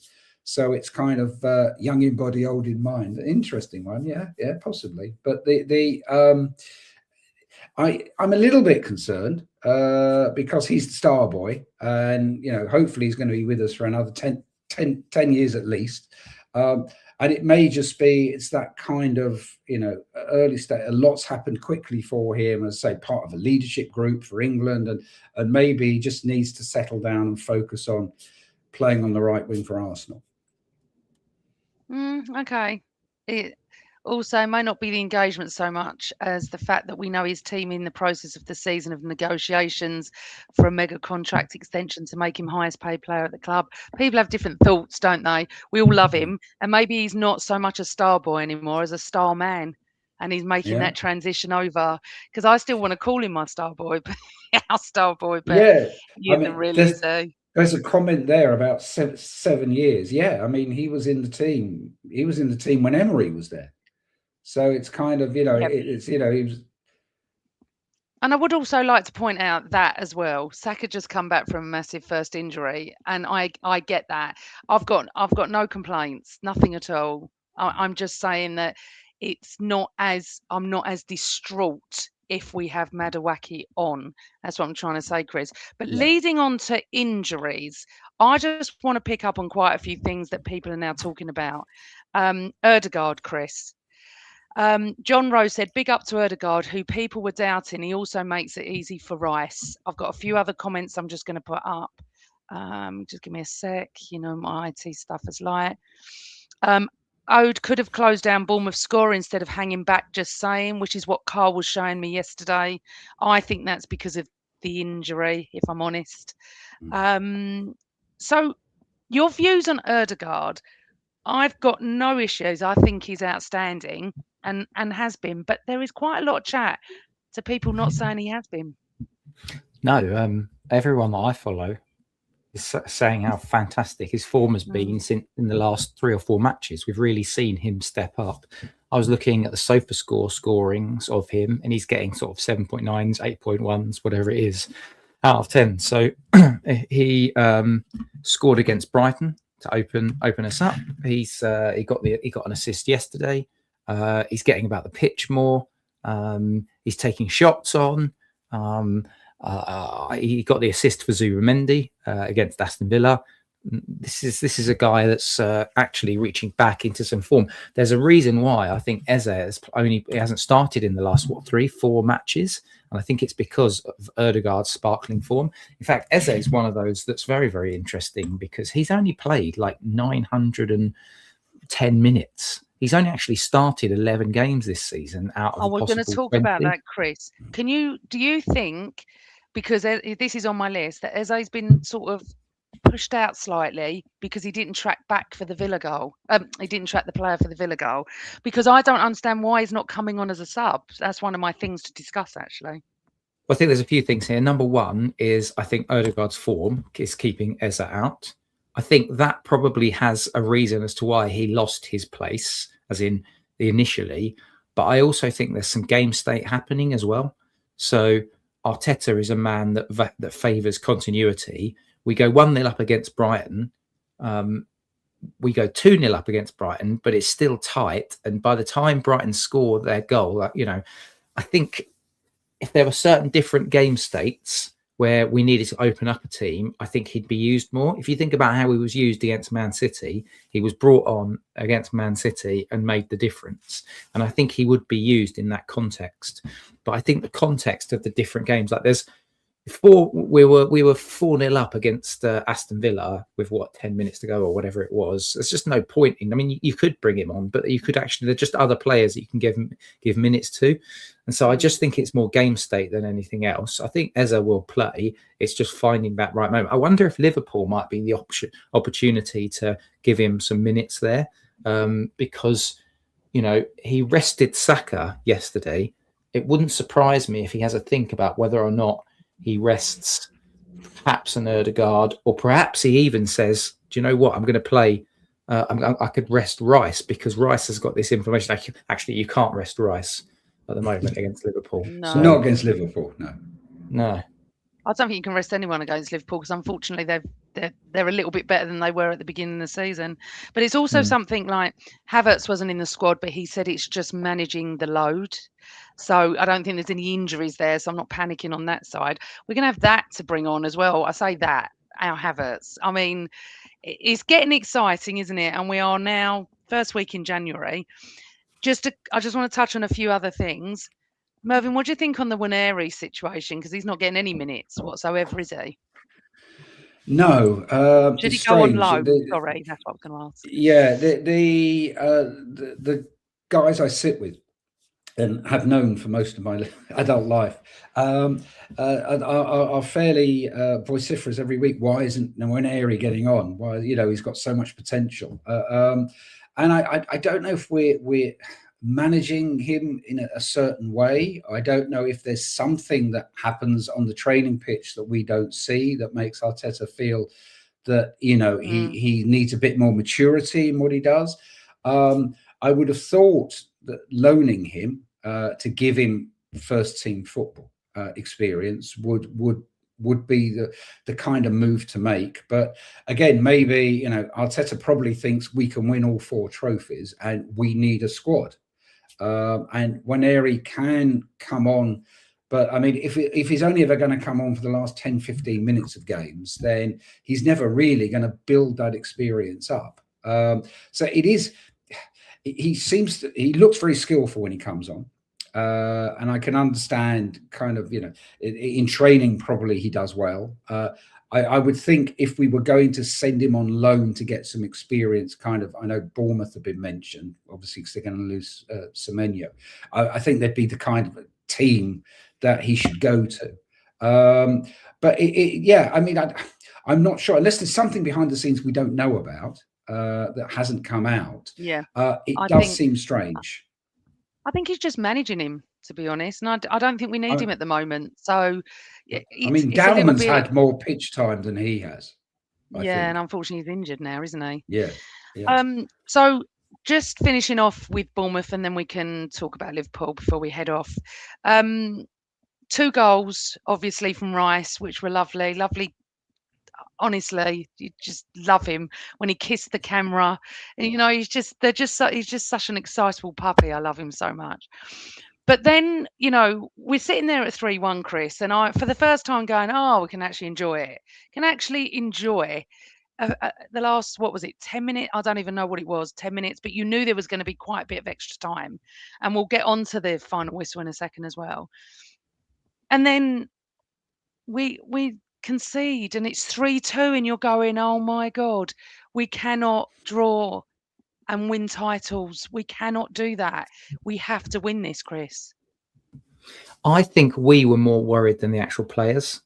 So it's kind of young in body, old in mind. Interesting one, yeah, possibly. But I'm a little bit concerned because he's the star boy, and hopefully he's going to be with us for another 10 years at least. And it may just be it's that kind of early stage. A lot's happened quickly for him, as say part of a leadership group for England, and maybe he just needs to settle down and focus on playing on the right wing for Arsenal. Okay. It also may not be the engagement so much as the fact that we know his team in the process of the season of negotiations for a mega contract extension to make him highest paid player at the club. People have different thoughts, don't they? We all love him, and maybe he's not so much a star boy anymore as a star man, and he's making that transition over. Because I still want to call him my star boy, but our star boy, but he isn't really, is he? There's a comment there about 7 years. Yeah, I mean, he was in the team. He was in the team when Emery was there. So it's kind of, it's, he was. And I would also like to point out that as well, Saka just come back from a massive first injury, and I get that. I've got no complaints, nothing at all. I'm just saying that I'm not as distraught if we have Madawaki on. That's what I'm trying to say, Chris. But Yeah. leading on to injuries, I just want to pick up on quite a few things that people are now talking about. Odegaard, Chris. John Rowe said, big up to Odegaard, who people were doubting. He also makes it easy for Rice. I've got a few other comments I'm just going to put up. Just give me a sec. You know, my IT stuff is light. Ode could have closed down Bournemouth's score instead of hanging back, just saying, which is what Carl was showing me yesterday. I think that's because of the injury, if I'm honest. So your views on Odegaard, I've got no issues. I think he's outstanding and has been, but there is quite a lot of chat to people not saying he has been. No, everyone that I follow is saying how fantastic his form has been since in the last 3 or 4 matches. We've really seen him step up. I was looking at the Sofa Score scorings of him, and he's getting sort of 7.9s, 8.1s, whatever it is, out of 10. So he scored against Brighton to open us up. He got an assist yesterday. He's getting about the pitch more. He's taking shots on. He got the assist for Zubimendi against Aston Villa. This is a guy that's actually reaching back into some form. There's a reason why I think Eze hasn't started in the last 3-4 matches, and I think it's because of Odegaard's sparkling form. In fact, Eze is one of those that's very, very interesting because he's only played like 910 minutes. He's only actually started 11 games this season out of. We're going to talk 20. about that, Chris. Do you think, because this is on my list, that Eze's been sort of pushed out slightly because he didn't track back for the Villa goal? He didn't track the player for the Villa goal, because I don't understand why he's not coming on as a sub. That's one of my things to discuss, actually. Well, I think there's a few things here. Number one is I think Odegaard's form is keeping Eze out. I think that probably has a reason as to why he lost his place, as in the initially. But I also think there's some game state happening as well. So Arteta is a man that favours continuity. We go 1-0 up against Brighton. We go 2-0 up against Brighton, but it's still tight. And by the time Brighton score their goal, I think if there were certain different game states where we needed to open up a team, I think he'd be used more. If you think about how he was used against Man City, he was brought on against Man City and made the difference. And I think he would be used in that context. But I think the context of the different games, like we were 4-0 up against Aston Villa with 10 minutes to go or whatever it was. There's just no point in. I mean, you could bring him on, but you could actually, there's just other players that you can give minutes to. And so I just think it's more game state than anything else. I think Eze will play. It's just finding that right moment. I wonder if Liverpool might be the opportunity to give him some minutes there, because he rested Saka yesterday. It wouldn't surprise me if he has a think about whether or not he rests perhaps an Odegaard, or perhaps he even says, do you know what, I'm going to play, I could rest Rice, because Rice has got this information. Actually, you can't rest Rice at the moment against Liverpool. No. So not against Liverpool, no. I don't think you can rest anyone against Liverpool, because unfortunately they're a little bit better than they were at the beginning of the season. But it's also something like Havertz wasn't in the squad, but he said it's just managing the load. So I don't think there's any injuries there, so I'm not panicking on that side. We're going to have that to bring on as well. I say that, our Havertz. I mean, it's getting exciting, isn't it? And we are now first week in January. I just want to touch on a few other things. Mervyn, what do you think on the Waneri situation? Because he's not getting any minutes whatsoever, is he? No. Should he go on loan? Sorry, that's what I was going to ask. Yeah, the guys I sit with and have known for most of my adult life are fairly vociferous every week. Why isn't Waneri getting on? Why, he's got so much potential. And I don't know if we're managing him in a certain way. I don't know if there's something that happens on the training pitch that we don't see that makes Arteta feel that, he needs a bit more maturity in what he does. I would have thought that loaning him to give him first team football experience would be the kind of move to make. But again, maybe, Arteta probably thinks we can win all 4 trophies and we need a squad. And Waneri can come on. But I mean, if he's only ever going to come on for the last 10, 15 minutes of games, then he's never really going to build that experience up. So it is, he looks very skillful when he comes on. And I can understand kind of, in training, probably he does well. I would think if we were going to send him on loan to get some experience, kind of, I know Bournemouth have been mentioned, obviously, because they're going to lose Semenyo. I think there'd be the kind of team that he should go to. But I mean, I'm not sure, unless there's something behind the scenes we don't know about that hasn't come out. Yeah, it does seem strange. I think he's just managing him, to be honest, and I don't think we need him at the moment. So, I mean, Dalman's had more pitch time than he has. I think. And unfortunately, he's injured now, isn't he? Yeah. So just finishing off with Bournemouth, and then we can talk about Liverpool before we head off. 2 goals, obviously, from Rice, which were lovely. Honestly, you just love him when he kissed the camera. And, he's just such an excitable puppy. I love him so much. But then, we're sitting there at 3-1, Chris, and I, for the first time, going, we can actually enjoy it. Can actually enjoy the last, 10 minutes? I don't even know what it was, 10 minutes, but you knew there was going to be quite a bit of extra time. And we'll get on to the final whistle in a second as well. And then we concede, and it's 3-2, and you're going, oh my God, we cannot draw and win titles. We cannot do that. We have to win this, Chris. I think we were more worried than the actual players,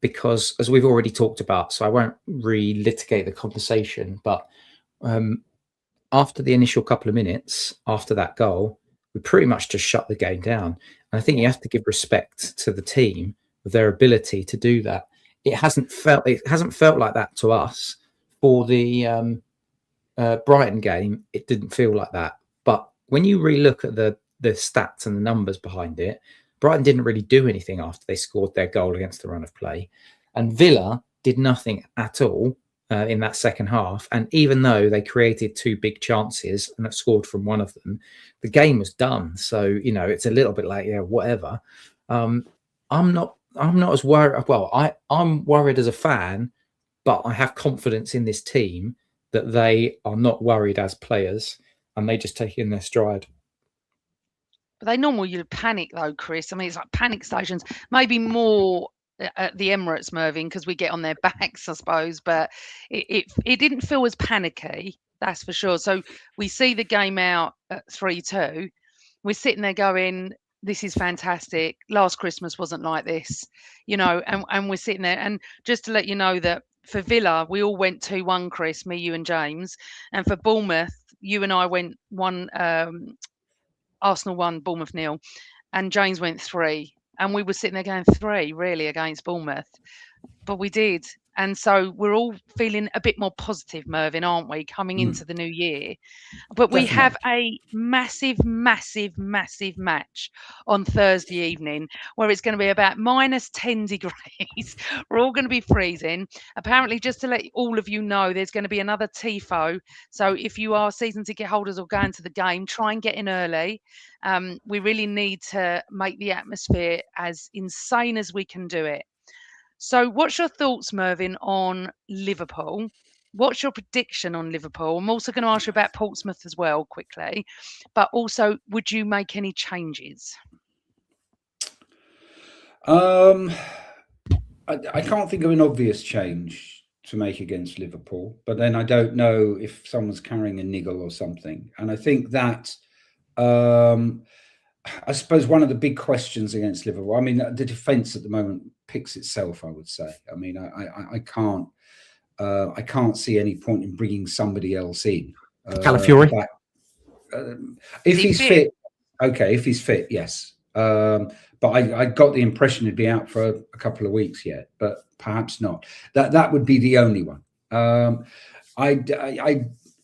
because, as we've already talked about, so I won't relitigate the conversation, but after the initial couple of minutes after that goal, we pretty much just shut the game down. And I think you have to give respect to the team with their ability to do that. It hasn't felt like that to us. For the Brighton game, it didn't feel like that. But when you relook at the stats and the numbers behind it, Brighton didn't really do anything after they scored their goal against the run of play, and Villa did nothing at all in that second half. And even though they created 2 big chances and scored from one of them, the game was done. So it's a little bit like, whatever. I'm not as worried. Well, I'm worried as a fan, but I have confidence in this team that they are not worried as players, and they just take it in their stride. But they normally panic, though, Chris. I mean, it's like panic stations, maybe more at the Emirates, Mervyn, because we get on their backs, I suppose. But it didn't feel as panicky, that's for sure. So we see the game out at 3-2. We're sitting there going, this is fantastic. Last Christmas wasn't like this, and we're sitting there. And just to let you know that for Villa, we all went 2-1, Chris, me, you and James. And for Bournemouth, you and I went 1, Arsenal 1, Bournemouth 0. And James went 3. And we were sitting there going 3, really, against Bournemouth. But we did. And so we're all feeling a bit more positive, Mervyn, aren't we, coming into the new year? But we have a massive, massive, massive match on Thursday evening where it's going to be about -10 degrees. We're all going to be freezing. Apparently, just to let all of you know, there's going to be another TIFO. So if you are season ticket holders or going to the game, try and get in early. We really need to make the atmosphere as insane as we can do it. So what's your thoughts, Mervyn, on Liverpool? What's your prediction on Liverpool? I'm also going to ask you about Portsmouth as well, quickly. But also, would you make any changes? I can't think of an obvious change to make against Liverpool. But then I don't know if someone's carrying a niggle or something. And I think that... I suppose one of the big questions against Liverpool, I mean, the defence at the moment picks itself, I would say. I mean, I can't see any point in bringing somebody else in. Calafiori? If he's fit, okay, if he's fit, yes. But I got the impression he'd be out for a couple of weeks yet, but perhaps not. That would be the only one.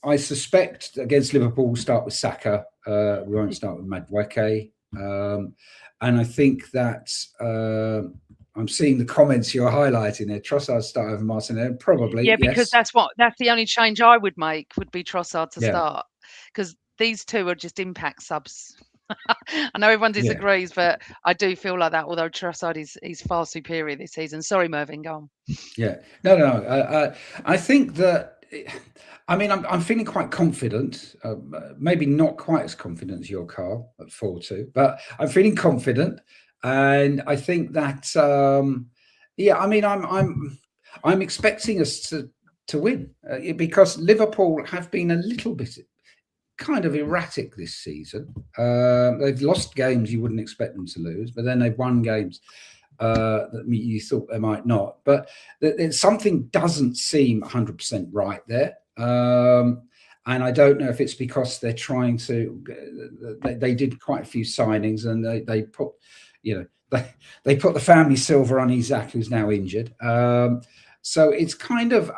I suspect against Liverpool we'll start with Saka. We won't start with Madueke. And I think that I'm seeing the comments you're highlighting there. Trossard start over Martinelli, probably. Yeah, because yes. that's the only change I would make would be Trossard to start. Because these two are just impact subs. I know everyone Yeah. disagrees, but I do feel like that. Although Trossard is far superior this season. Sorry, Mervyn, go on. Yeah, no, no. I think that. I mean, I'm feeling quite confident. Maybe not quite as confident as your Carl at 4-2, but I'm feeling confident, and I think that. Yeah, I mean, I'm expecting us to win because Liverpool have been a little bit kind of erratic this season. They've lost games you wouldn't expect them to lose, but then they've won games that you thought they might not. But something doesn't seem 100% right there. And I don't know if it's because they're trying to. They did quite a few signings, and they put, they put the family silver on Isak, who's now injured. So it's kind of,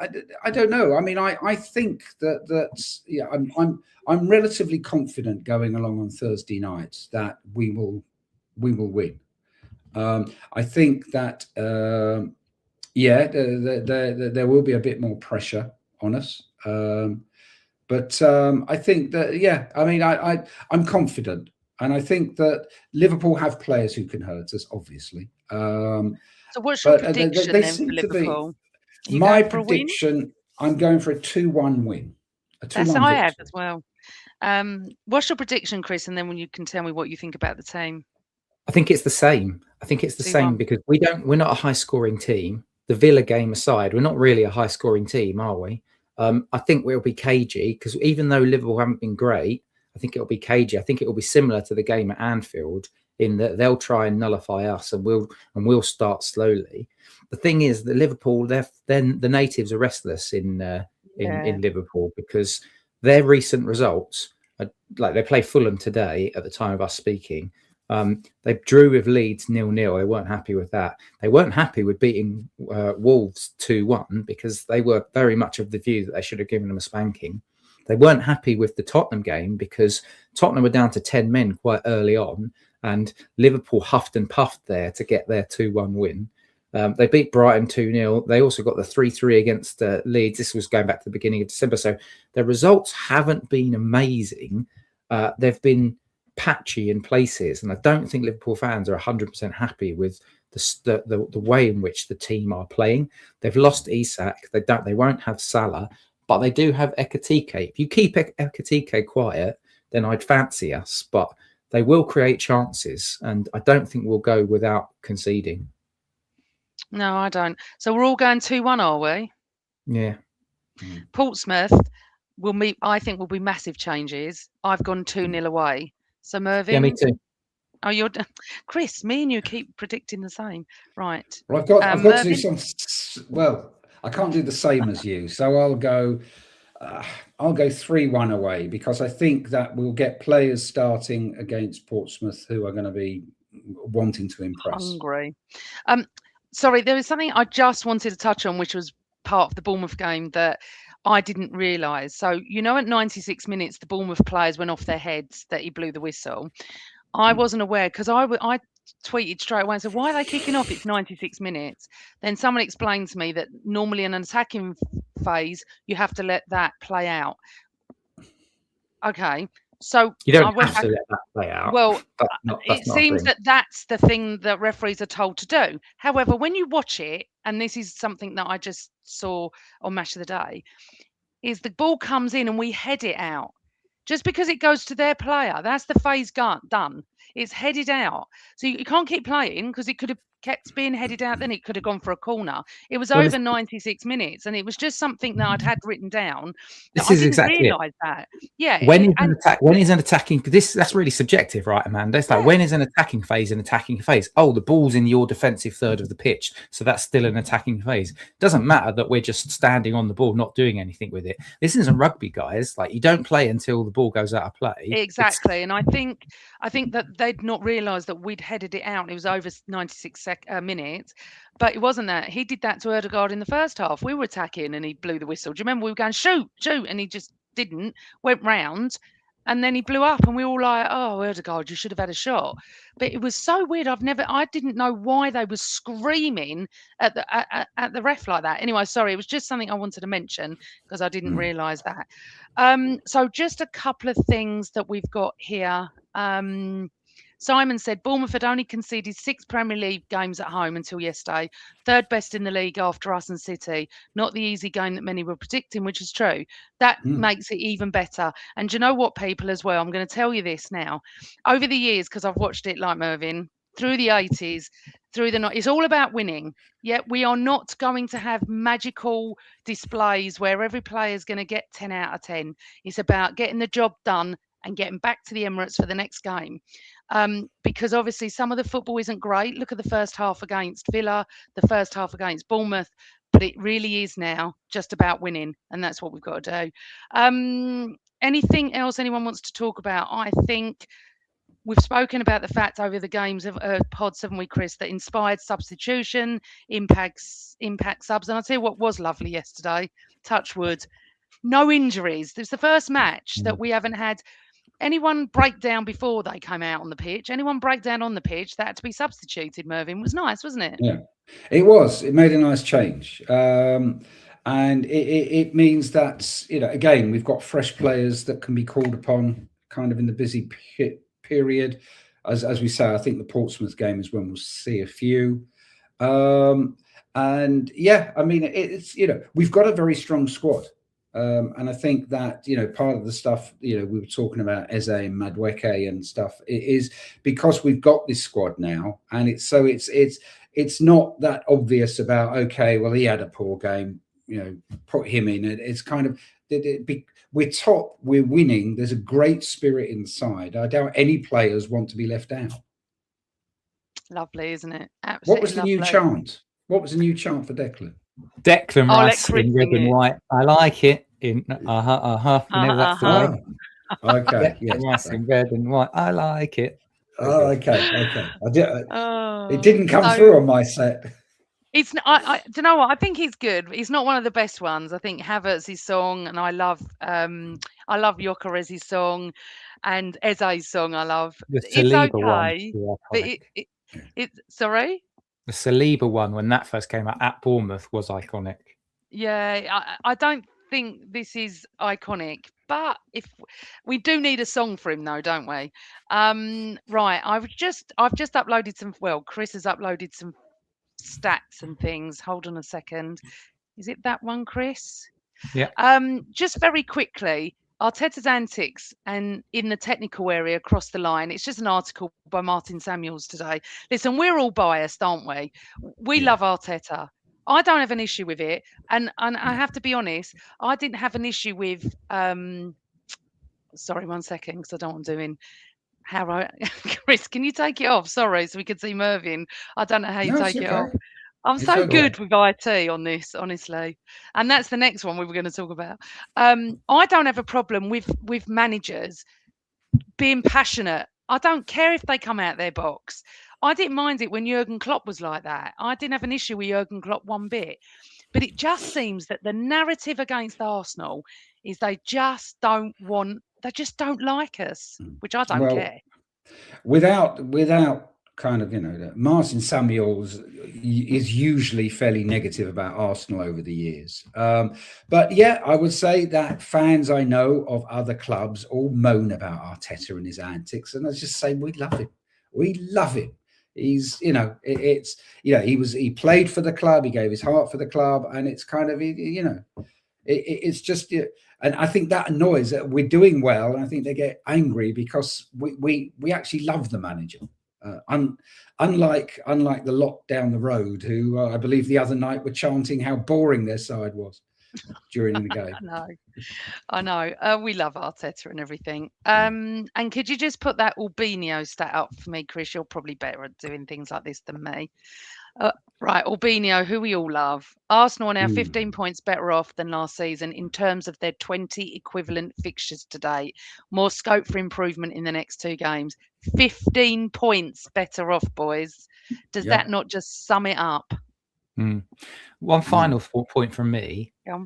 I don't know. I mean, I think that's yeah. I'm relatively confident going along on Thursday nights that we will win. I think that there will be a bit more pressure on us, but I think that I mean I'm confident, and I think that Liverpool have players who can hurt us, obviously. So what's your prediction they then for seem to be. Liverpool? You My going for a win? prediction: I'm going for a 2-1 win. A 2-1 That's I have victory. as well. What's your prediction, Chris? And then when you can tell me what you think about the team. I think it's the same. I think it's the same because we're not a high scoring team. The Villa game aside, we're not really a high scoring team, are we? I think we'll be cagey because even though Liverpool haven't been great, I think it'll be cagey. I think it will be similar to the game at Anfield in that they'll try and nullify us and we'll start slowly. The thing is that Liverpool, then the natives are restless in Liverpool because their recent results, like they play Fulham today at the time of us speaking. They drew with Leeds 0-0. They weren't happy with that. They weren't happy with beating Wolves 2-1 because they were very much of the view that they should have given them a spanking. They weren't happy with the Tottenham game because Tottenham were down to 10 men quite early on, and Liverpool huffed and puffed there to get their 2-1 win. They beat Brighton 2-0. They also got the 3-3 against Leeds. This was going back to the beginning of December. So their results haven't been amazing. They've been patchy in places, and I don't think Liverpool fans are 100% happy with the way in which the team are playing. They've lost Isak. They won't have Salah, but they do have Ekatike. If you keep Ekatike quiet, then I'd fancy us, but they will create chances, and I don't think we'll go without conceding. No, I don't. So we're all going 2-1, are we? Yeah. Portsmouth I think will be massive changes. I've gone 2-0 away. So Mervyn. Yeah, me too. Oh, you're Chris. Me and you keep predicting the same, right? Well, I've got to do some. Well, I can't do the same as you, so I'll go 3-1 away because I think that we'll get players starting against Portsmouth who are going to be wanting to impress. Hungry. Sorry, there was something I just wanted to touch on, which was part of the Bournemouth game that I didn't realise. So, at 96 minutes, the Bournemouth players went off their heads that he blew the whistle. I wasn't aware because I tweeted straight away and said, why are they kicking off? It's 96 minutes. Then someone explained to me that normally in an attacking phase, you have to let that play out. Okay. So you don't have to let that play out. Well, it seems that that's the thing that referees are told to do. However, when you watch it, and this is something that I just saw on Match of the Day, is the ball comes in and we head it out. Just because it goes to their player, that's the phase done. It's headed out. So you can't keep playing because it could have kept being headed out, then it could have gone for a corner. It was over 96 minutes, and it was just something that I'd had written down. This is exactly realise that. Yeah. When is an attacking? That's really subjective, right, Amanda? It's like when is an attacking phase an attacking phase? Oh, the ball's in your defensive third of the pitch, so that's still an attacking phase. It doesn't matter that we're just standing on the ball, not doing anything with it. This isn't rugby, guys. Like you don't play until the ball goes out of play. Exactly, and I think that they'd not realised that we'd headed it out. It was over 96 minutes, but it wasn't that. He did that to Odegaard in the first half. We were attacking and he blew the whistle. Do you remember we were going shoot, and he just didn't, went round, and then he blew up, and we were all like, "Oh, Odegaard, you should have had a shot." But it was so weird. I didn't know why they were screaming at the ref like that. Anyway, sorry, it was just something I wanted to mention because I didn't realise that. So just a couple of things that we've got here. Simon said Bournemouth had only conceded 6 Premier League games at home until yesterday, third best in the league after us and City. Not the easy game that many were predicting, which is true. That makes it even better. And do you know what, people, as well? I'm going to tell you this now. Over the years, because I've watched it like Mervyn, through the 80s, through the 90s, it's all about winning. Yet we are not going to have magical displays where every player is going to get 10 out of 10. It's about getting the job done and getting back to the Emirates for the next game. Because obviously some of the football isn't great. Look at the first half against Villa, the first half against Bournemouth, but it really is now just about winning, and that's what we've got to do. Anything else anyone wants to talk about? I think we've spoken about the fact over the games of pods, haven't we, Chris, that inspired substitution impacts subs. And I'll tell you what was lovely yesterday, touch wood, no injuries. It's the first match that we haven't had anyone break down before they came out on the pitch. Anyone break down on the pitch that had to be substituted, Mervyn. Was nice, wasn't it? Yeah, it was. It made a nice change. And it means that, again, we've got fresh players that can be called upon kind of in the busy period. As we say, I think the Portsmouth game is when we'll see a few. And yeah, I mean, it's, we've got a very strong squad. And I think that, part of the stuff, we were talking about Eze and Madueke and stuff, it is because we've got this squad now. And it's not that obvious about, okay, well, he had a poor game, put him in. It's kind of, we're top, we're winning. There's a great spirit inside. I doubt any players want to be left out. Lovely, isn't it? Absolutely. What was the new chant? What was the new chant for Declan? Declan Rice in red and white. I like it. In that's the way. Okay. Yes. Rice in red and white. I like it. Oh, okay. It didn't come through on my set. It's I do you know what? I think he's good. He's not one of the best ones. I think Havertz's song, and I love Yokeres's song, and Eze's song. I love. The It's Saliba okay, one. but sorry. The Saliba one, when that first came out at Bournemouth, was iconic. Yeah, I don't think this is iconic, but if we do need a song for him, though, don't we? Right. I've just uploaded some. Well, Chris has uploaded some stats and things. Hold on a second. Is it that one, Chris? Yeah. Just very quickly, Arteta's antics and in the technical area across the line. It's just an article by Martin Samuels today. Listen, we're all biased, aren't we? We love Arteta. I don't have an issue with it, and I have to be honest. I didn't have an issue with. Sorry, 1 second, because I don't want doing. Chris, can you take it off? Sorry, so we can see Mervyn. I don't know how you take it off. I'm so good with IT on this, honestly. And that's the next one we were going to talk about. I don't have a problem with managers being passionate. I don't care if they come out their box. I didn't mind it when Jurgen Klopp was like that. I didn't have an issue with Jurgen Klopp one bit. But it just seems that the narrative against Arsenal is they just don't like us, which I don't care. Without kind of, Martin Samuels is usually fairly negative about Arsenal over the years. But yeah, I would say that fans I know of other clubs all moan about Arteta and his antics. And I just say, we love him. We love him. He's, he played for the club. He gave his heart for the club. And it's kind of, it's just, and I think that annoys that we're doing well. And I think they get angry because we actually love the manager. Unlike the lot down the road who I believe the other night were chanting how boring their side was during the game. I know. We love Arteta and everything. And could you just put that Albinio stat up for me, Chris? You're probably better at doing things like this than me. Right, Albinio, who we all love. Arsenal are now 15 points better off than last season in terms of their 20 equivalent fixtures to date. More scope for improvement in the next 2 games. 15 points better off, boys. Does that not just sum it up? One final point from me. Yeah.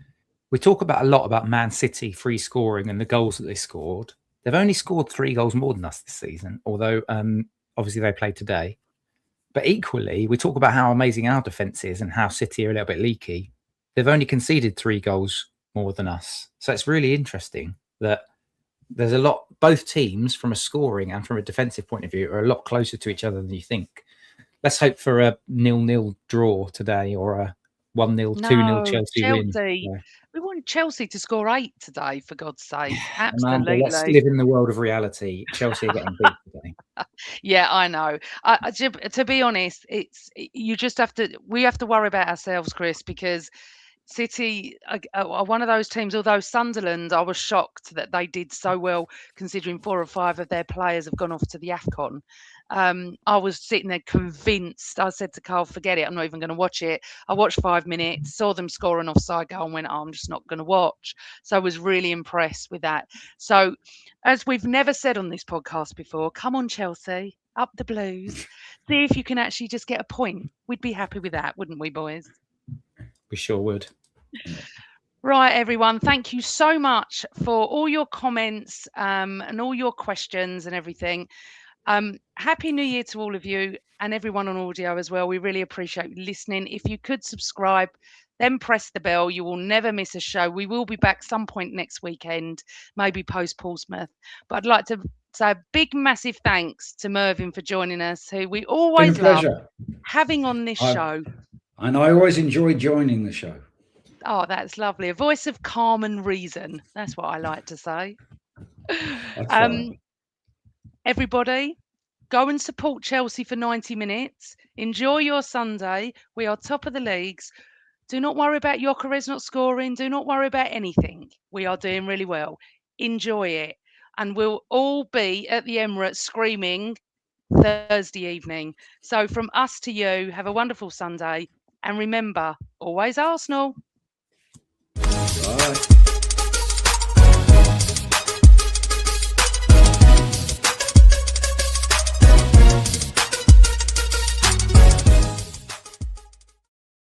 We talk a lot about Man City free scoring and the goals that they scored. They've only scored 3 goals more than us this season, although obviously they played today. But equally, we talk about how amazing our defence is and how City are a little bit leaky. They've only conceded 3 goals more than us. So it's really interesting that there's a lot, both teams from a scoring and from a defensive point of view are a lot closer to each other than you think. Let's hope for a 0-0 draw today or a 1-0, 2-0 Chelsea win. Yeah. We wanted Chelsea to score 8 today, for God's sake. Amanda, Absolutely. let's live in the world of reality. Chelsea are getting beat today. Yeah, I know. To be honest, we have to worry about ourselves, Chris, because City are one of those teams, although Sunderland, I was shocked that they did so well considering 4 or 5 of their players have gone off to the AFCON. I was sitting there convinced. I said to Carl, forget it, I'm not even going to watch it. I watched 5 minutes, saw them score an offside goal and went, oh, I'm just not going to watch. So I was really impressed with that. So as we've never said on this podcast before, come on, Chelsea, up the Blues. See if you can actually just get a point. We'd be happy with that, wouldn't we, boys? We sure would. Right, everyone. Thank you so much for all your comments and all your questions and everything. Happy New Year to all of you and everyone on audio as well. We really appreciate you listening. If you could subscribe, then press the bell. You will never miss a show. We will be back some point next weekend, maybe post Portsmouth. But I'd like to say a big, massive thanks to Mervyn for joining us, who we always love having on this show. And I always enjoy joining the show. Oh, that's lovely. A voice of calm and reason. That's what I like to say. Everybody, go and support Chelsea for 90 minutes. Enjoy your Sunday. We are top of the leagues. Do not worry about Gyökeres not scoring. Do not worry about anything. We are doing really well. Enjoy it. And we'll all be at the Emirates screaming Thursday evening. So from us to you, have a wonderful Sunday. And remember, always Arsenal. Bye.